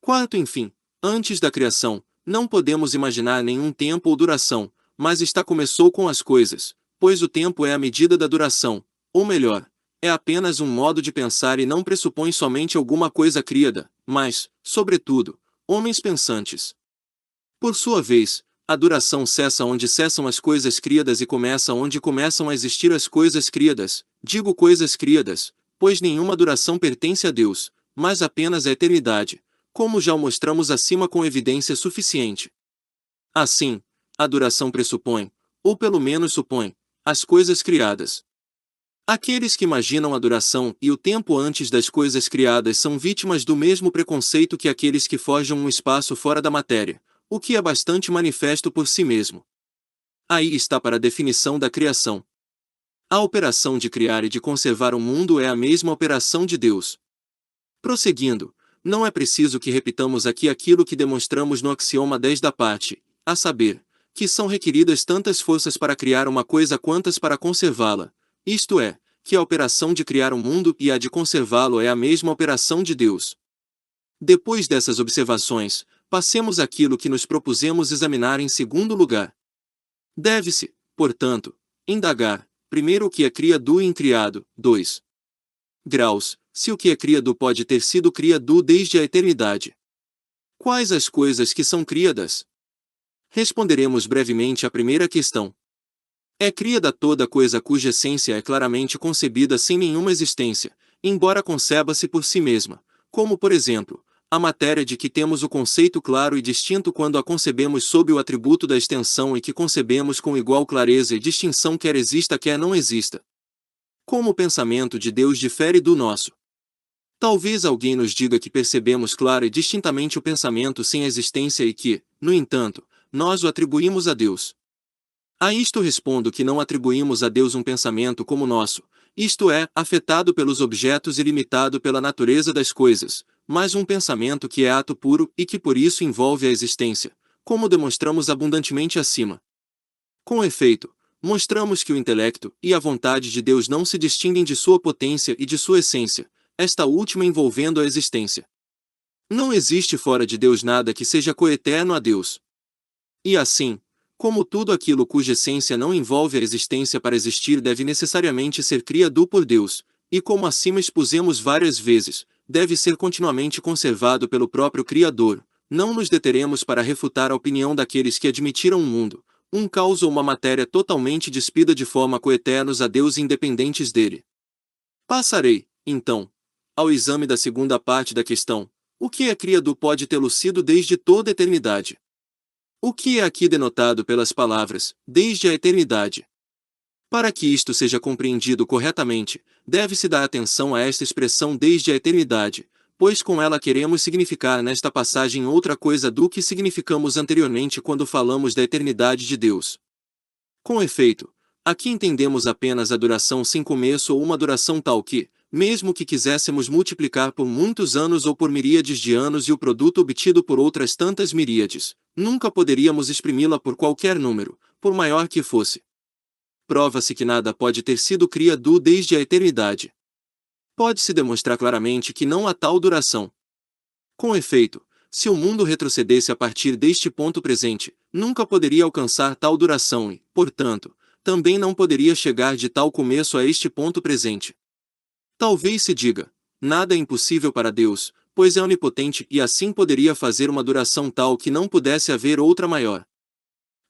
S1: Quarto, enfim, antes da criação, não podemos imaginar nenhum tempo ou duração, mas começou com as coisas, pois o tempo é a medida da duração, ou melhor, é apenas um modo de pensar e não pressupõe somente alguma coisa criada, mas, sobretudo, homens pensantes. Por sua vez, a duração cessa onde cessam as coisas criadas e começa onde começam a existir as coisas criadas, digo coisas criadas, pois nenhuma duração pertence a Deus, mas apenas à eternidade, como já o mostramos acima com evidência suficiente. Assim, a duração pressupõe, ou pelo menos supõe, as coisas criadas. Aqueles que imaginam a duração e o tempo antes das coisas criadas são vítimas do mesmo preconceito que aqueles que forjam um espaço fora da matéria, o que é bastante manifesto por si mesmo. Aí está para a definição da criação. A operação de criar e de conservar o mundo é a mesma operação de Deus. Prosseguindo, não é preciso que repitamos aqui aquilo que demonstramos no axioma 10 da parte, a saber, que são requeridas tantas forças para criar uma coisa quantas para conservá-la, isto é, que a operação de criar um mundo e a de conservá-lo é a mesma operação de Deus. Depois dessas observações, passemos àquilo que nos propusemos examinar em segundo lugar. Deve-se, portanto, indagar, primeiro o que é criado e incriado, 2 graus, se o que é criado pode ter sido criado desde a eternidade. Quais as coisas que são criadas? Responderemos brevemente à primeira questão. É criada toda coisa cuja essência é claramente concebida sem nenhuma existência, embora conceba-se por si mesma, como por exemplo, a matéria de que temos o conceito claro e distinto quando a concebemos sob o atributo da extensão e que concebemos com igual clareza e distinção quer exista quer não exista. Como o pensamento de Deus difere do nosso. Talvez alguém nos diga que percebemos clara e distintamente o pensamento sem existência e que, no entanto, nós o atribuímos a Deus. A isto respondo que não atribuímos a Deus um pensamento como o nosso, isto é, afetado pelos objetos e limitado pela natureza das coisas, mas um pensamento que é ato puro e que por isso envolve a existência, como demonstramos abundantemente acima. Com efeito, mostramos que o intelecto e a vontade de Deus não se distinguem de sua potência e de sua essência, esta última envolvendo a existência. Não existe fora de Deus nada que seja coeterno a Deus. E assim, como tudo aquilo cuja essência não envolve a existência para existir deve necessariamente ser criado por Deus, e como acima expusemos várias vezes, deve ser continuamente conservado pelo próprio Criador, não nos deteremos para refutar a opinião daqueles que admitiram um mundo, um caos ou uma matéria totalmente despida de forma coeternos a Deus e independentes dele. Passarei, então, ao exame da segunda parte da questão: o que é criado pode tê-lo sido desde toda a eternidade. O que é aqui denotado pelas palavras, desde a eternidade? Para que isto seja compreendido corretamente, deve-se dar atenção a esta expressão desde a eternidade, pois com ela queremos significar nesta passagem outra coisa do que significamos anteriormente quando falamos da eternidade de Deus. Com efeito, aqui entendemos apenas a duração sem começo ou uma duração tal que, mesmo que quiséssemos multiplicar por muitos anos ou por miríades de anos e o produto obtido por outras tantas miríades, nunca poderíamos exprimi-la por qualquer número, por maior que fosse. Prova-se que nada pode ter sido criado desde a eternidade. Pode-se demonstrar claramente que não há tal duração. Com efeito, se o mundo retrocedesse a partir deste ponto presente, nunca poderia alcançar tal duração e, portanto, também não poderia chegar de tal começo a este ponto presente. Talvez se diga, nada é impossível para Deus, pois é onipotente e assim poderia fazer uma duração tal que não pudesse haver outra maior.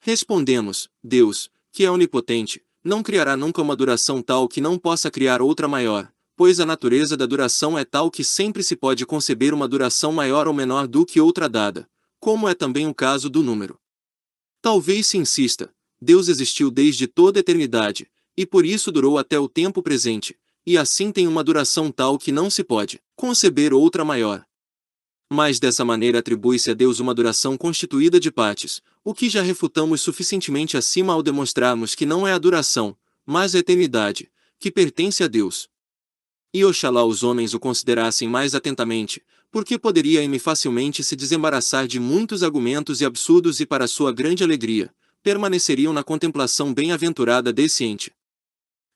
S1: Respondemos, Deus, que é onipotente, não criará nunca uma duração tal que não possa criar outra maior, pois a natureza da duração é tal que sempre se pode conceber uma duração maior ou menor do que outra dada, como é também o caso do número. Talvez se insista, Deus existiu desde toda a eternidade, e por isso durou até o tempo presente, e assim tem uma duração tal que não se pode conceber outra maior. Mas dessa maneira atribui-se a Deus uma duração constituída de partes, o que já refutamos suficientemente acima ao demonstrarmos que não é a duração, mas a eternidade, que pertence a Deus. E oxalá os homens o considerassem mais atentamente, porque poderia-me facilmente se desembaraçar de muitos argumentos e absurdos e para sua grande alegria, permaneceriam na contemplação bem-aventurada desse ente.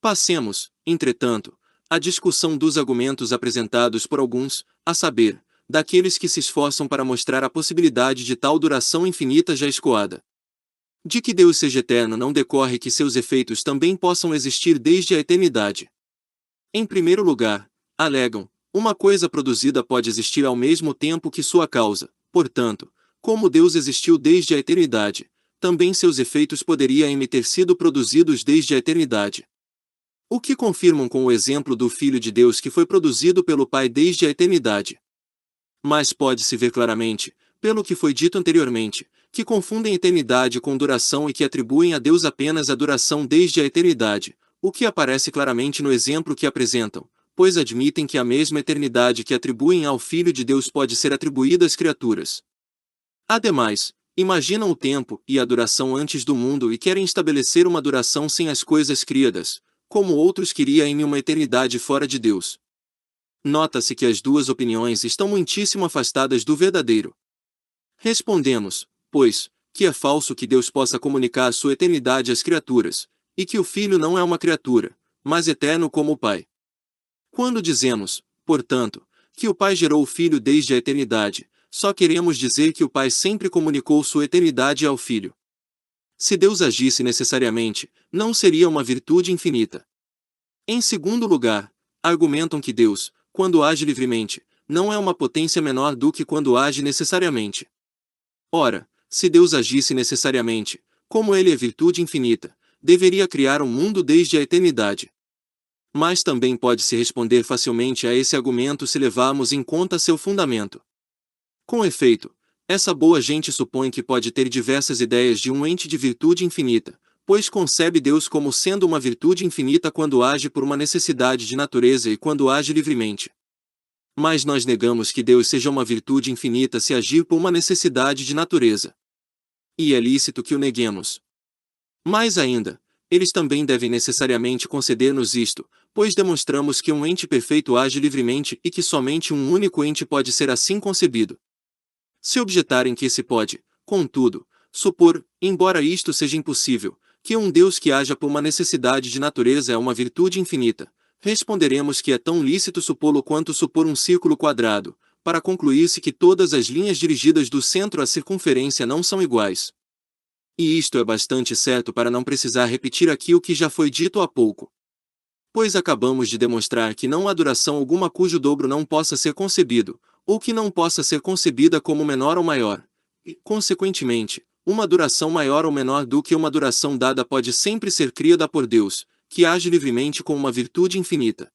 S1: Passemos, entretanto, à discussão dos argumentos apresentados por alguns, a saber, daqueles que se esforçam para mostrar a possibilidade de tal duração infinita já escoada. De que Deus seja eterno não decorre que seus efeitos também possam existir desde a eternidade. Em primeiro lugar, alegam, uma coisa produzida pode existir ao mesmo tempo que sua causa, portanto, como Deus existiu desde a eternidade, também seus efeitos poderiam ter sido produzidos desde a eternidade. O que confirmam com o exemplo do Filho de Deus que foi produzido pelo Pai desde a eternidade. Mas pode-se ver claramente, pelo que foi dito anteriormente, que confundem eternidade com duração e que atribuem a Deus apenas a duração desde a eternidade, o que aparece claramente no exemplo que apresentam, pois admitem que a mesma eternidade que atribuem ao Filho de Deus pode ser atribuída às criaturas. Ademais, imaginam o tempo e a duração antes do mundo e querem estabelecer uma duração sem as coisas criadas, como outros queriam em uma eternidade fora de Deus. Nota-se que as duas opiniões estão muitíssimo afastadas do verdadeiro. Respondemos, pois, que é falso que Deus possa comunicar sua eternidade às criaturas, e que o Filho não é uma criatura, mas eterno como o Pai. Quando dizemos, portanto, que o Pai gerou o Filho desde a eternidade, só queremos dizer que o Pai sempre comunicou sua eternidade ao Filho. se Deus agisse necessariamente, não seria uma virtude infinita. Em segundo lugar, argumentam que Deus, quando age livremente, não é uma potência menor do que quando age necessariamente. Ora, se Deus agisse necessariamente, como ele é virtude infinita, deveria criar um mundo desde a eternidade. Mas também pode-se responder facilmente a esse argumento se levarmos em conta seu fundamento. Com efeito, essa boa gente supõe que pode ter diversas ideias de um ente de virtude infinita, pois concebe Deus como sendo uma virtude infinita quando age por uma necessidade de natureza e quando age livremente. Mas nós negamos que Deus seja uma virtude infinita se agir por uma necessidade de natureza. E é lícito que o neguemos. Mais ainda, eles também devem necessariamente conceder-nos isto, pois demonstramos que um ente perfeito age livremente e que somente um único ente pode ser assim concebido. Se objetarem que se pode, contudo, supor, embora isto seja impossível, que um Deus que haja por uma necessidade de natureza é uma virtude infinita, responderemos que é tão lícito supô-lo quanto supor um círculo quadrado, para concluir-se que todas as linhas dirigidas do centro à circunferência não são iguais. E isto é bastante certo para não precisar repetir aqui o que já foi dito há pouco. Pois acabamos de demonstrar que não há duração alguma cujo dobro não possa ser concebido, ou que não possa ser concebida como menor ou maior, e, consequentemente, uma duração maior ou menor do que uma duração dada pode sempre ser criada por Deus, que age livremente com uma virtude infinita.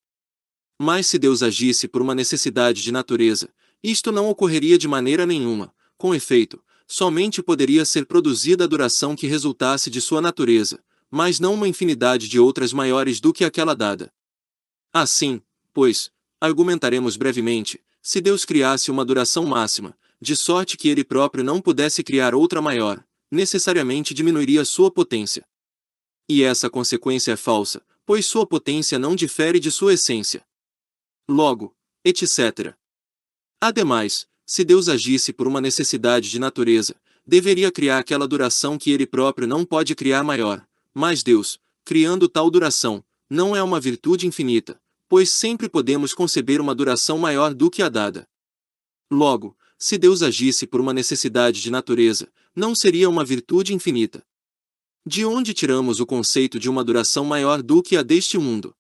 S1: Mas se Deus agisse por uma necessidade de natureza, isto não ocorreria de maneira nenhuma, com efeito, somente poderia ser produzida a duração que resultasse de sua natureza, mas não uma infinidade de outras maiores do que aquela dada. Assim, pois, argumentaremos brevemente, se Deus criasse uma duração máxima, de sorte que ele próprio não pudesse criar outra maior, necessariamente diminuiria sua potência. E essa consequência é falsa, pois sua potência não difere de sua essência. Logo, etc. Ademais, se Deus agisse por uma necessidade de natureza, deveria criar aquela duração que ele próprio não pode criar maior, mas Deus, criando tal duração, não é uma virtude infinita, pois sempre podemos conceber uma duração maior do que a dada. Logo, se Deus agisse por uma necessidade de natureza, não seria uma virtude infinita. De onde tiramos o conceito de uma duração maior do que a deste mundo?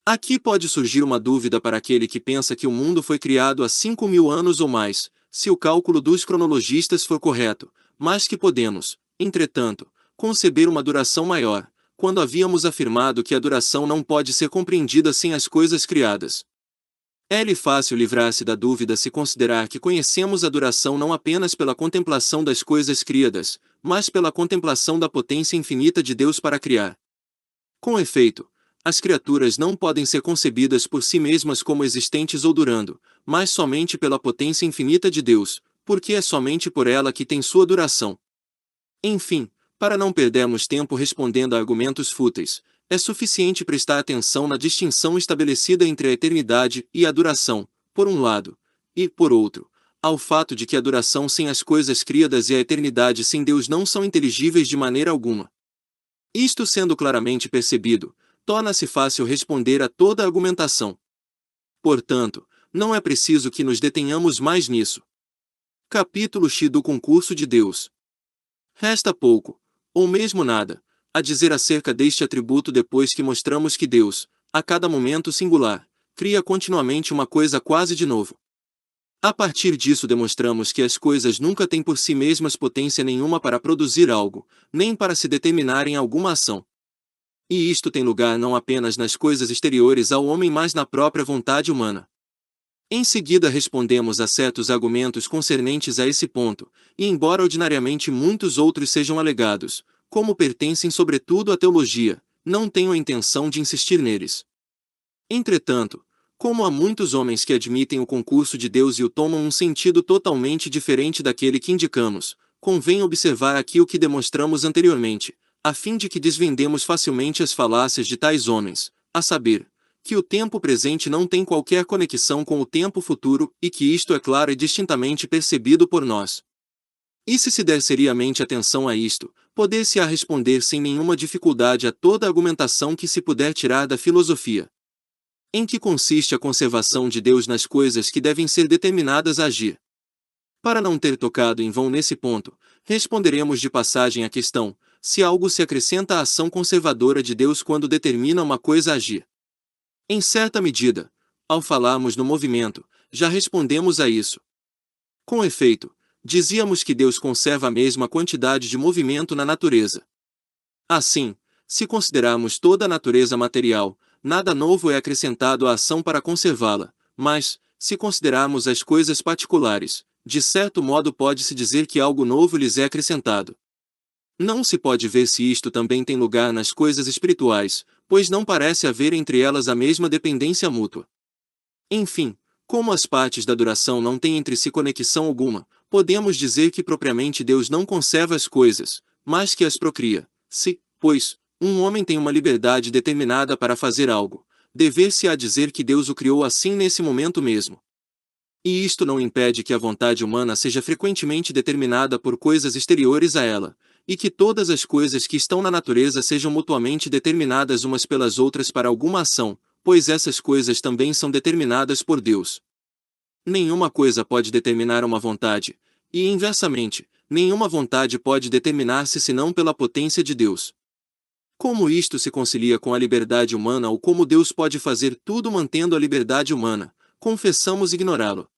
S1: Aqui pode surgir uma dúvida para aquele que pensa que o mundo foi criado há 5.000 anos ou mais, se o cálculo dos cronologistas for correto, mas que podemos, entretanto, conceber uma duração maior, quando havíamos afirmado que a duração não pode ser compreendida sem as coisas criadas. É-lhe fácil livrar-se da dúvida se considerar que conhecemos a duração não apenas pela contemplação das coisas criadas, mas pela contemplação da potência infinita de Deus para criar. Com efeito, as criaturas não podem ser concebidas por si mesmas como existentes ou durando, mas somente pela potência infinita de Deus, porque é somente por ela que tem sua duração. Enfim, para não perdermos tempo respondendo a argumentos fúteis, é suficiente prestar atenção na distinção estabelecida entre a eternidade e a duração, por um lado, e, por outro, ao fato de que a duração sem as coisas criadas e a eternidade sem Deus não são inteligíveis de maneira alguma. Isto sendo claramente percebido, torna-se fácil responder a toda a argumentação. Portanto, não é preciso que nos detenhamos mais nisso. Capítulo X do concurso de Deus. Resta pouco, ou mesmo nada, a dizer acerca deste atributo depois que mostramos que Deus, a cada momento singular, cria continuamente uma coisa quase de novo. A partir disso demonstramos que as coisas nunca têm por si mesmas potência nenhuma para produzir algo, nem para se determinar em alguma ação. E isto tem lugar não apenas nas coisas exteriores ao homem, mas na própria vontade humana. Em seguida respondemos a certos argumentos concernentes a esse ponto, e embora ordinariamente muitos outros sejam alegados, como pertencem sobretudo à teologia, não tenho a intenção de insistir neles. Entretanto, como há muitos homens que admitem o concurso de Deus e o tomam um sentido totalmente diferente daquele que indicamos, convém observar aqui o que demonstramos anteriormente, a fim de que desvendemos facilmente as falácias de tais homens, a saber, que o tempo presente não tem qualquer conexão com o tempo futuro e que isto é claro e distintamente percebido por nós. E se der seriamente atenção a isto, poder-se-á responder sem nenhuma dificuldade a toda a argumentação que se puder tirar da filosofia. Em que consiste a conservação de Deus nas coisas que devem ser determinadas a agir? Para não ter tocado em vão nesse ponto, responderemos de passagem a questão, se algo se acrescenta à ação conservadora de Deus quando determina uma coisa agir. Em certa medida, ao falarmos no movimento, já respondemos a isso. Com efeito, dizíamos que Deus conserva a mesma quantidade de movimento na natureza. Assim, se considerarmos toda a natureza material, nada novo é acrescentado à ação para conservá-la, mas, se considerarmos as coisas particulares, de certo modo pode-se dizer que algo novo lhes é acrescentado. Não se pode ver se isto também tem lugar nas coisas espirituais, pois não parece haver entre elas a mesma dependência mútua. Enfim, como as partes da duração não têm entre si conexão alguma, podemos dizer que propriamente Deus não conserva as coisas, mas que as procria. Se, pois, um homem tem uma liberdade determinada para fazer algo, dever-se-á dizer que Deus o criou assim nesse momento mesmo. E isto não impede que a vontade humana seja frequentemente determinada por coisas exteriores a ela, e que todas as coisas que estão na natureza sejam mutuamente determinadas umas pelas outras para alguma ação, pois essas coisas também são determinadas por Deus. Nenhuma coisa pode determinar uma vontade, e inversamente, nenhuma vontade pode determinar-se senão pela potência de Deus. Como isto se concilia com a liberdade humana ou como Deus pode fazer tudo mantendo a liberdade humana, confessamos ignorá-lo.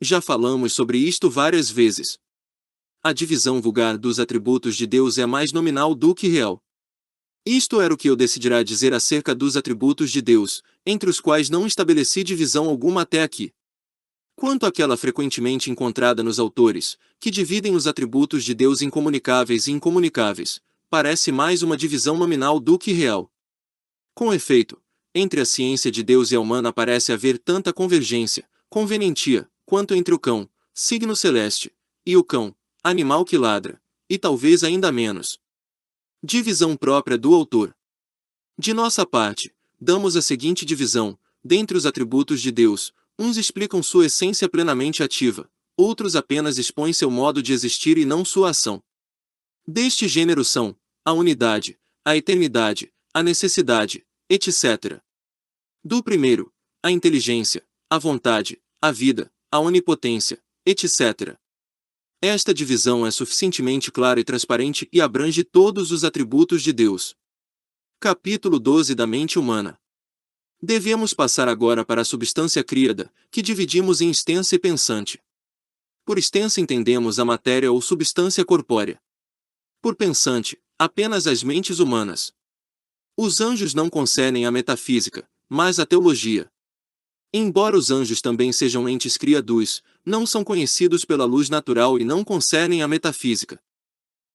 S1: Já falamos sobre isto várias vezes. A divisão vulgar dos atributos de Deus é mais nominal do que real. Isto era o que eu decidirá dizer acerca dos atributos de Deus, entre os quais não estabeleci divisão alguma até aqui. Quanto àquela frequentemente encontrada nos autores, que dividem os atributos de Deus em comunicáveis e incomunicáveis, parece mais uma divisão nominal do que real. Com efeito, entre a ciência de Deus e a humana parece haver tanta convergência, convenientia, quanto entre o cão, signo celeste, e o cão, animal que ladra, e talvez ainda menos. Divisão própria do autor. De nossa parte, damos a seguinte divisão: dentre os atributos de Deus, uns explicam sua essência plenamente ativa, outros apenas expõem seu modo de existir e não sua ação. Deste gênero são a unidade, a eternidade, a necessidade, etc. Do primeiro, a inteligência, a vontade, a vida, a onipotência, etc. Esta divisão é suficientemente clara e transparente e abrange todos os atributos de Deus. Capítulo 12 da mente humana. Devemos passar agora para a substância criada, que dividimos em extensa e pensante. Por extensa entendemos a matéria ou substância corpórea. Por pensante, apenas as mentes humanas. Os anjos não concernem a metafísica, mas a teologia. Embora os anjos também sejam entes criados, não são conhecidos pela luz natural e não concernem a metafísica.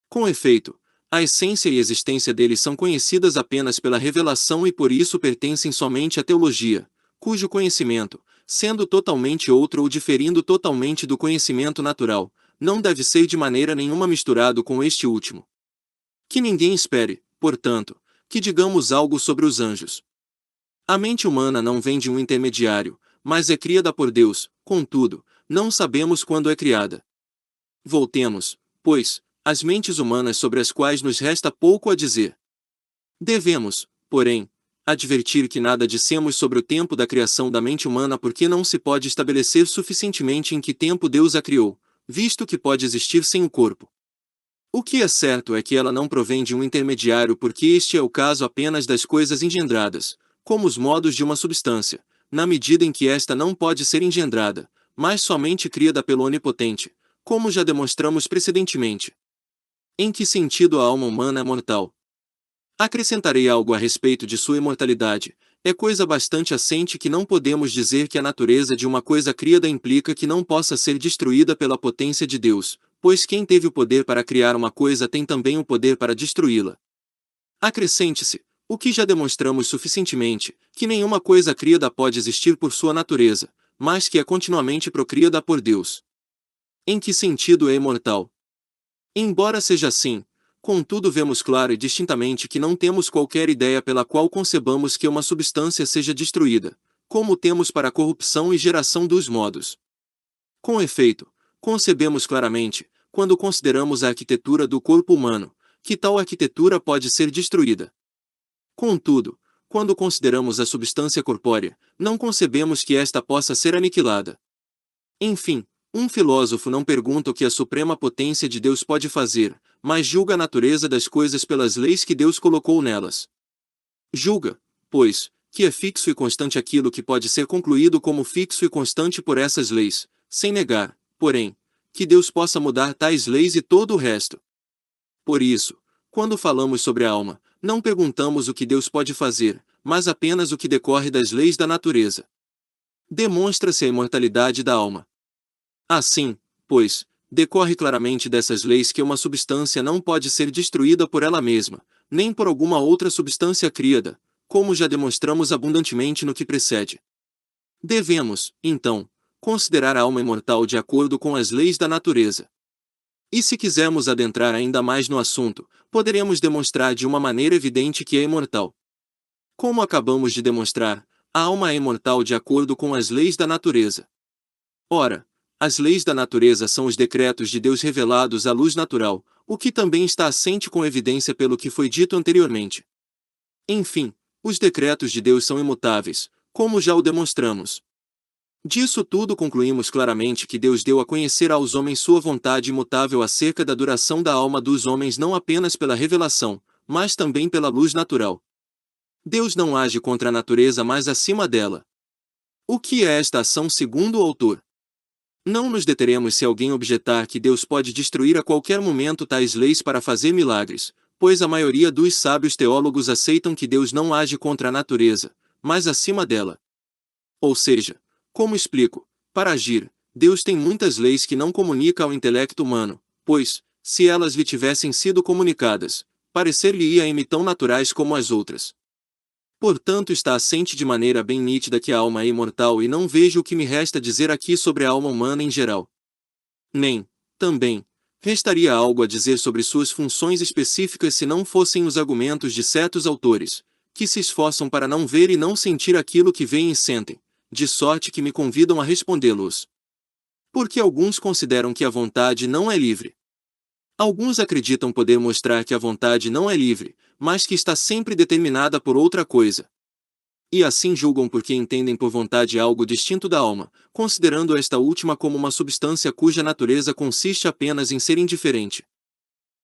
S1: Com efeito, a essência e existência deles são conhecidas apenas pela revelação e por isso pertencem somente à teologia, cujo conhecimento, sendo totalmente outro ou diferindo totalmente do conhecimento natural, não deve ser de maneira nenhuma misturado com este último. Que ninguém espere, portanto, que digamos algo sobre os anjos. A mente humana não vem de um intermediário, mas é criada por Deus, contudo, não sabemos quando é criada. Voltemos, pois, às mentes humanas sobre as quais nos resta pouco a dizer. Devemos, porém, advertir que nada dissemos sobre o tempo da criação da mente humana porque não se pode estabelecer suficientemente em que tempo Deus a criou, visto que pode existir sem o corpo. O que é certo é que ela não provém de um intermediário porque este é o caso apenas das coisas engendradas, como os modos de uma substância, na medida em que esta não pode ser engendrada, mas somente criada pelo Onipotente, como já demonstramos precedentemente. Em que sentido a alma humana é mortal? Acrescentarei algo a respeito de sua imortalidade. É coisa bastante assente que não podemos dizer que a natureza de uma coisa criada implica que não possa ser destruída pela potência de Deus, pois quem teve o poder para criar uma coisa tem também o poder para destruí-la. Acrescente-se, o que já demonstramos suficientemente, que nenhuma coisa criada pode existir por sua natureza, mas que é continuamente procriada por Deus. Em que sentido é imortal? Embora seja assim, contudo vemos claro e distintamente que não temos qualquer ideia pela qual concebamos que uma substância seja destruída, como temos para a corrupção e geração dos modos. Com efeito, concebemos claramente, quando consideramos a arquitetura do corpo humano, que tal arquitetura pode ser destruída. Contudo, quando consideramos a substância corpórea, não concebemos que esta possa ser aniquilada. Enfim, um filósofo não pergunta o que a suprema potência de Deus pode fazer, mas julga a natureza das coisas pelas leis que Deus colocou nelas. Julga, pois, que é fixo e constante aquilo que pode ser concluído como fixo e constante por essas leis, sem negar, porém, que Deus possa mudar tais leis e todo o resto. Por isso, quando falamos sobre a alma, não perguntamos o que Deus pode fazer, mas apenas o que decorre das leis da natureza. Demonstra-se a imortalidade da alma. Assim, pois, decorre claramente dessas leis que uma substância não pode ser destruída por ela mesma, nem por alguma outra substância criada, como já demonstramos abundantemente no que precede. Devemos, então, considerar a alma imortal de acordo com as leis da natureza. E se quisermos adentrar ainda mais no assunto, poderemos demonstrar de uma maneira evidente que é imortal. Como acabamos de demonstrar, a alma é imortal de acordo com as leis da natureza. Ora, as leis da natureza são os decretos de Deus revelados à luz natural, o que também está assente com evidência pelo que foi dito anteriormente. Enfim, os decretos de Deus são imutáveis, como já o demonstramos. Disso tudo concluímos claramente que Deus deu a conhecer aos homens sua vontade imutável acerca da duração da alma dos homens não apenas pela revelação, mas também pela luz natural. Deus não age contra a natureza mas acima dela. O que é esta ação segundo o autor? Não nos deteremos se alguém objetar que Deus pode destruir a qualquer momento tais leis para fazer milagres, pois a maioria dos sábios teólogos aceitam que Deus não age contra a natureza, mas acima dela. Ou seja, como explico, para agir, Deus tem muitas leis que não comunica ao intelecto humano, pois, se elas lhe tivessem sido comunicadas, parecer-lhe-ia tão naturais como as outras. Portanto está assente de maneira bem nítida que a alma é imortal e não vejo o que me resta dizer aqui sobre a alma humana em geral. Nem, também, restaria algo a dizer sobre suas funções específicas se não fossem os argumentos de certos autores, que se esforçam para não ver e não sentir aquilo que veem e sentem, de sorte que me convidam a respondê-los. Porque alguns consideram que a vontade não é livre. Alguns acreditam poder mostrar que a vontade não é livre, mas que está sempre determinada por outra coisa. E assim julgam porque entendem por vontade algo distinto da alma, considerando esta última como uma substância cuja natureza consiste apenas em ser indiferente.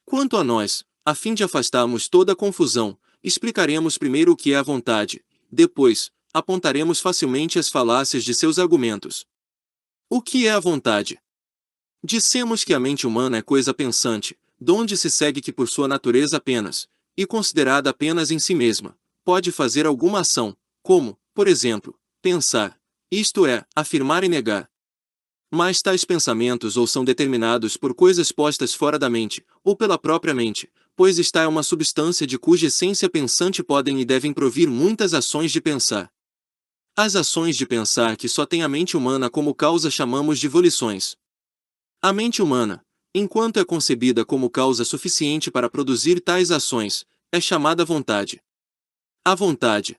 S1: Quanto a nós, a fim de afastarmos toda a confusão, explicaremos primeiro o que é a vontade, depois, apontaremos facilmente as falácias de seus argumentos. O que é a vontade? Dissemos que a mente humana é coisa pensante, donde se segue que por sua natureza apenas, e considerada apenas em si mesma, pode fazer alguma ação, como, por exemplo, pensar, isto é, afirmar e negar. Mas tais pensamentos ou são determinados por coisas postas fora da mente, ou pela própria mente, pois esta é uma substância de cuja essência pensante podem e devem provir muitas ações de pensar. As ações de pensar que só tem a mente humana como causa chamamos de volições. A mente humana, enquanto é concebida como causa suficiente para produzir tais ações, é chamada vontade. A vontade.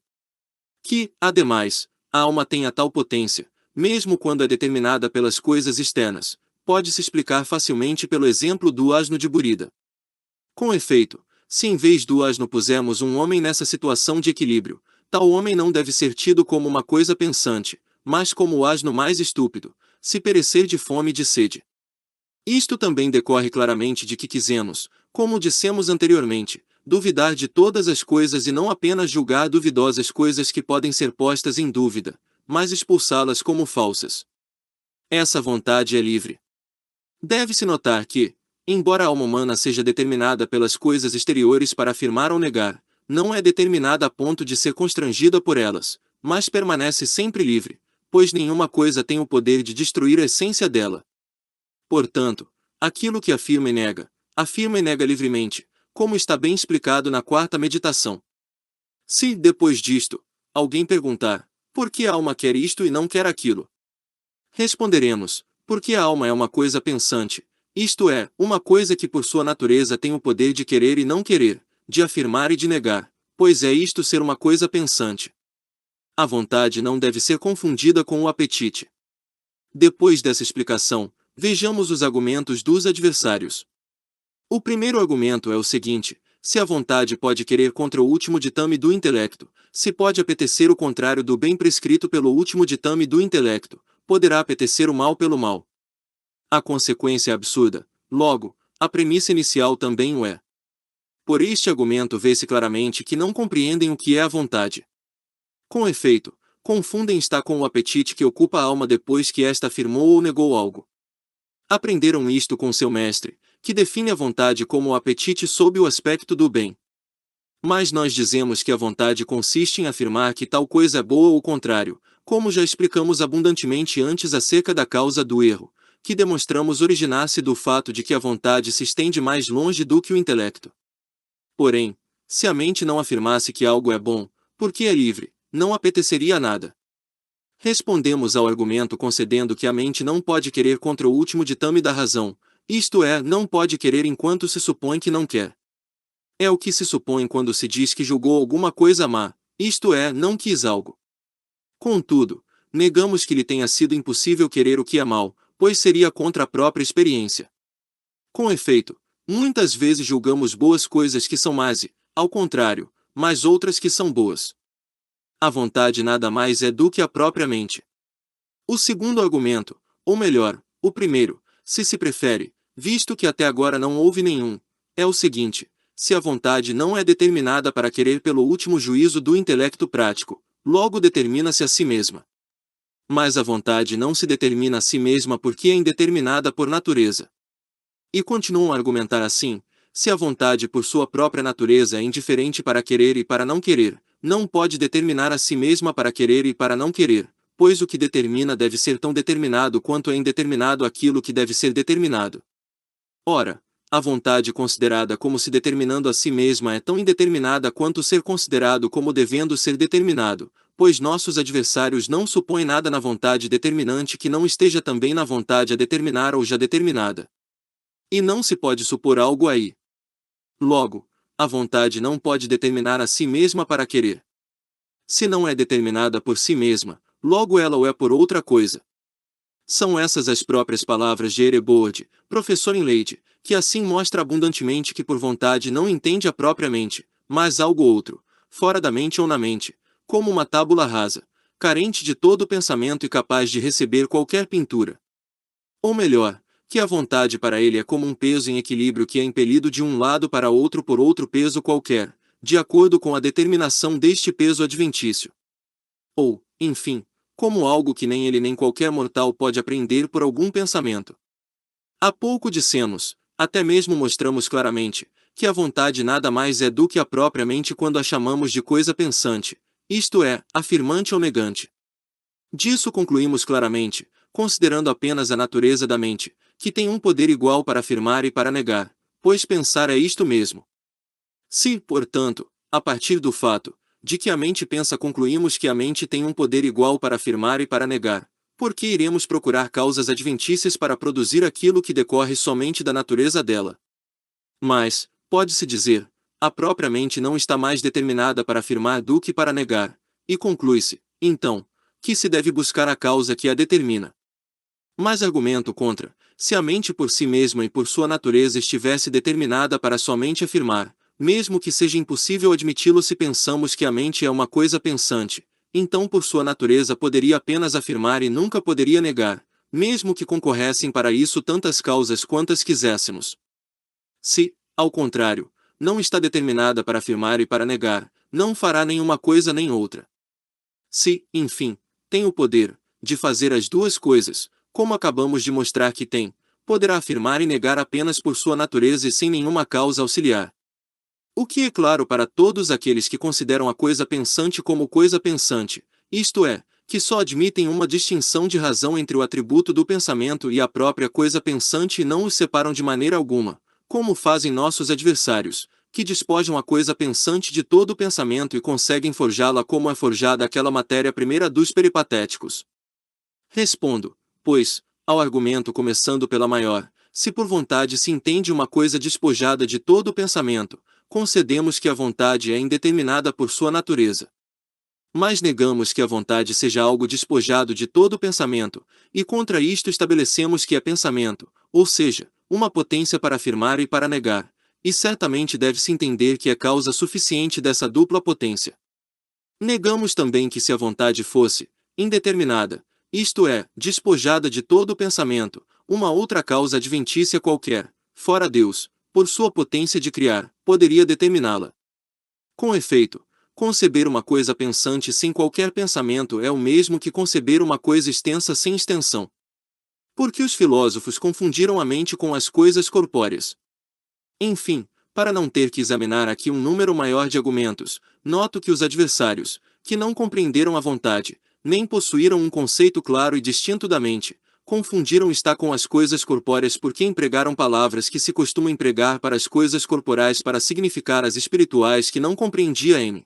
S1: Que, ademais, a alma tem a tal potência, mesmo quando é determinada pelas coisas externas, pode-se explicar facilmente pelo exemplo do asno de Burida. Com efeito, se em vez do asno pusermos um homem nessa situação de equilíbrio, tal homem não deve ser tido como uma coisa pensante, mas como o asno mais estúpido, se perecer de fome e de sede. Isto também decorre claramente de que quisemos, como dissemos anteriormente, duvidar de todas as coisas e não apenas julgar duvidosas coisas que podem ser postas em dúvida, mas expulsá-las como falsas. Essa vontade é livre. Deve-se notar que, embora a alma humana seja determinada pelas coisas exteriores para afirmar ou negar, não é determinada a ponto de ser constrangida por elas, mas permanece sempre livre, pois nenhuma coisa tem o poder de destruir a essência dela. Portanto, aquilo que afirma e nega livremente, como está bem explicado na quarta meditação. Se, depois disto, alguém perguntar, por que a alma quer isto e não quer aquilo? Responderemos, porque a alma é uma coisa pensante, isto é, uma coisa que por sua natureza tem o poder de querer e não querer, de afirmar e de negar, pois é isto ser uma coisa pensante. A vontade não deve ser confundida com o apetite. Depois dessa explicação, vejamos os argumentos dos adversários. O primeiro argumento é o seguinte: se a vontade pode querer contra o último ditame do intelecto, se pode apetecer o contrário do bem prescrito pelo último ditame do intelecto, poderá apetecer o mal pelo mal. A consequência é absurda, logo, a premissa inicial também o é. Por este argumento vê-se claramente que não compreendem o que é a vontade. Com efeito, confundem está com o apetite que ocupa a alma depois que esta afirmou ou negou algo. Aprenderam isto com seu mestre, que define a vontade como o apetite sob o aspecto do bem. Mas nós dizemos que a vontade consiste em afirmar que tal coisa é boa ou o contrário, como já explicamos abundantemente antes acerca da causa do erro, que demonstramos originar-se do fato de que a vontade se estende mais longe do que o intelecto. Porém, se a mente não afirmasse que algo é bom, porque é livre, não apeteceria a nada. Respondemos ao argumento concedendo que a mente não pode querer contra o último ditame da razão, isto é, não pode querer enquanto se supõe que não quer. É o que se supõe quando se diz que julgou alguma coisa má, isto é, não quis algo. Contudo, negamos que lhe tenha sido impossível querer o que é mal, pois seria contra a própria experiência. Com efeito, muitas vezes julgamos boas coisas que são más e, ao contrário, mas outras que são boas. A vontade nada mais é do que a própria mente. O segundo argumento, ou melhor, o primeiro, se prefere, visto que até agora não houve nenhum, é o seguinte: se a vontade não é determinada para querer pelo último juízo do intelecto prático, logo determina-se a si mesma. Mas a vontade não se determina a si mesma porque é indeterminada por natureza. E continuam a argumentar assim: se a vontade por sua própria natureza é indiferente para querer e para não querer, não pode determinar a si mesma para querer e para não querer, pois o que determina deve ser tão determinado quanto é indeterminado aquilo que deve ser determinado. Ora, a vontade considerada como se determinando a si mesma é tão indeterminada quanto ser considerado como devendo ser determinado, pois nossos adversários não supõem nada na vontade determinante que não esteja também na vontade a determinar ou já determinada. E não se pode supor algo aí. Logo, a vontade não pode determinar a si mesma para querer. Se não é determinada por si mesma, logo ela o é por outra coisa. São essas as próprias palavras de Erebold, professor em Leyde, que assim mostra abundantemente que por vontade não entende a própria mente, mas algo outro, fora da mente ou na mente, como uma tábula rasa, carente de todo pensamento e capaz de receber qualquer pintura. Ou melhor, que a vontade para ele é como um peso em equilíbrio que é impelido de um lado para outro por outro peso qualquer, de acordo com a determinação deste peso adventício. Ou, enfim, como algo que nem ele nem qualquer mortal pode apreender por algum pensamento. Há pouco dissemos, até mesmo mostramos claramente, que a vontade nada mais é do que a própria mente quando a chamamos de coisa pensante, isto é, afirmante ou negante. Disso concluímos claramente, considerando apenas a natureza da mente, que tem um poder igual para afirmar e para negar, pois pensar é isto mesmo. Se, portanto, a partir do fato de que a mente pensa concluímos que a mente tem um poder igual para afirmar e para negar, por que iremos procurar causas adventícias para produzir aquilo que decorre somente da natureza dela? Mas, pode-se dizer, a própria mente não está mais determinada para afirmar do que para negar, e conclui-se, então, que se deve buscar a causa que a determina. Mas argumento contra: se a mente por si mesma e por sua natureza estivesse determinada para somente afirmar, mesmo que seja impossível admiti-lo se pensamos que a mente é uma coisa pensante, então por sua natureza poderia apenas afirmar e nunca poderia negar, mesmo que concorressem para isso tantas causas quantas quiséssemos. Se, ao contrário, não está determinada para afirmar e para negar, não fará nenhuma coisa nem outra. Se, enfim, tem o poder de fazer as duas coisas, como acabamos de mostrar que tem, poderá afirmar e negar apenas por sua natureza e sem nenhuma causa auxiliar. O que é claro para todos aqueles que consideram a coisa pensante como coisa pensante, isto é, que só admitem uma distinção de razão entre o atributo do pensamento e a própria coisa pensante e não os separam de maneira alguma, como fazem nossos adversários, que despojam a coisa pensante de todo o pensamento e conseguem forjá-la como é forjada aquela matéria primeira dos peripatéticos. Respondo, pois, ao argumento começando pela maior: se por vontade se entende uma coisa despojada de todo o pensamento, concedemos que a vontade é indeterminada por sua natureza. Mas negamos que a vontade seja algo despojado de todo o pensamento, e contra isto estabelecemos que é pensamento, ou seja, uma potência para afirmar e para negar, e certamente deve-se entender que é causa suficiente dessa dupla potência. Negamos também que se a vontade fosse indeterminada, isto é, despojada de todo o pensamento, uma outra causa adventícia qualquer, fora Deus, por sua potência de criar, poderia determiná-la. Com efeito, conceber uma coisa pensante sem qualquer pensamento é o mesmo que conceber uma coisa extensa sem extensão. Porque os filósofos confundiram a mente com as coisas corpóreas. Enfim, para não ter que examinar aqui um número maior de argumentos, noto que os adversários, que não compreenderam a vontade, nem possuíram um conceito claro e distinto da mente, confundiram está com as coisas corpóreas porque empregaram palavras que se costuma empregar para as coisas corporais para significar as espirituais que não compreendia M.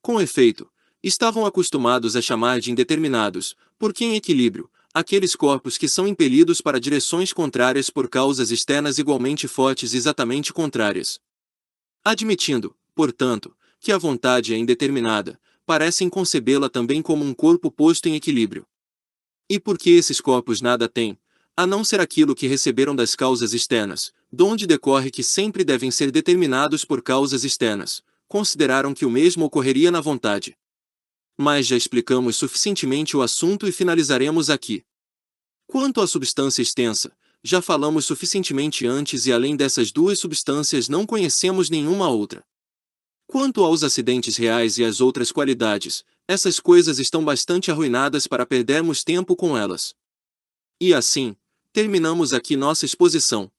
S1: Com efeito, estavam acostumados a chamar de indeterminados, porque em equilíbrio, aqueles corpos que são impelidos para direções contrárias por causas externas igualmente fortes e exatamente contrárias. Admitindo, portanto, que a vontade é indeterminada, parecem concebê-la também como um corpo posto em equilíbrio. E porque esses corpos nada têm, a não ser aquilo que receberam das causas externas, donde decorre que sempre devem ser determinados por causas externas, consideraram que o mesmo ocorreria na vontade. Mas já explicamos suficientemente o assunto e finalizaremos aqui. Quanto à substância extensa, já falamos suficientemente antes e além dessas duas substâncias não conhecemos nenhuma outra. Quanto aos acidentes reais e às outras qualidades, essas coisas estão bastante arruinadas para perdermos tempo com elas. E assim, terminamos aqui nossa exposição.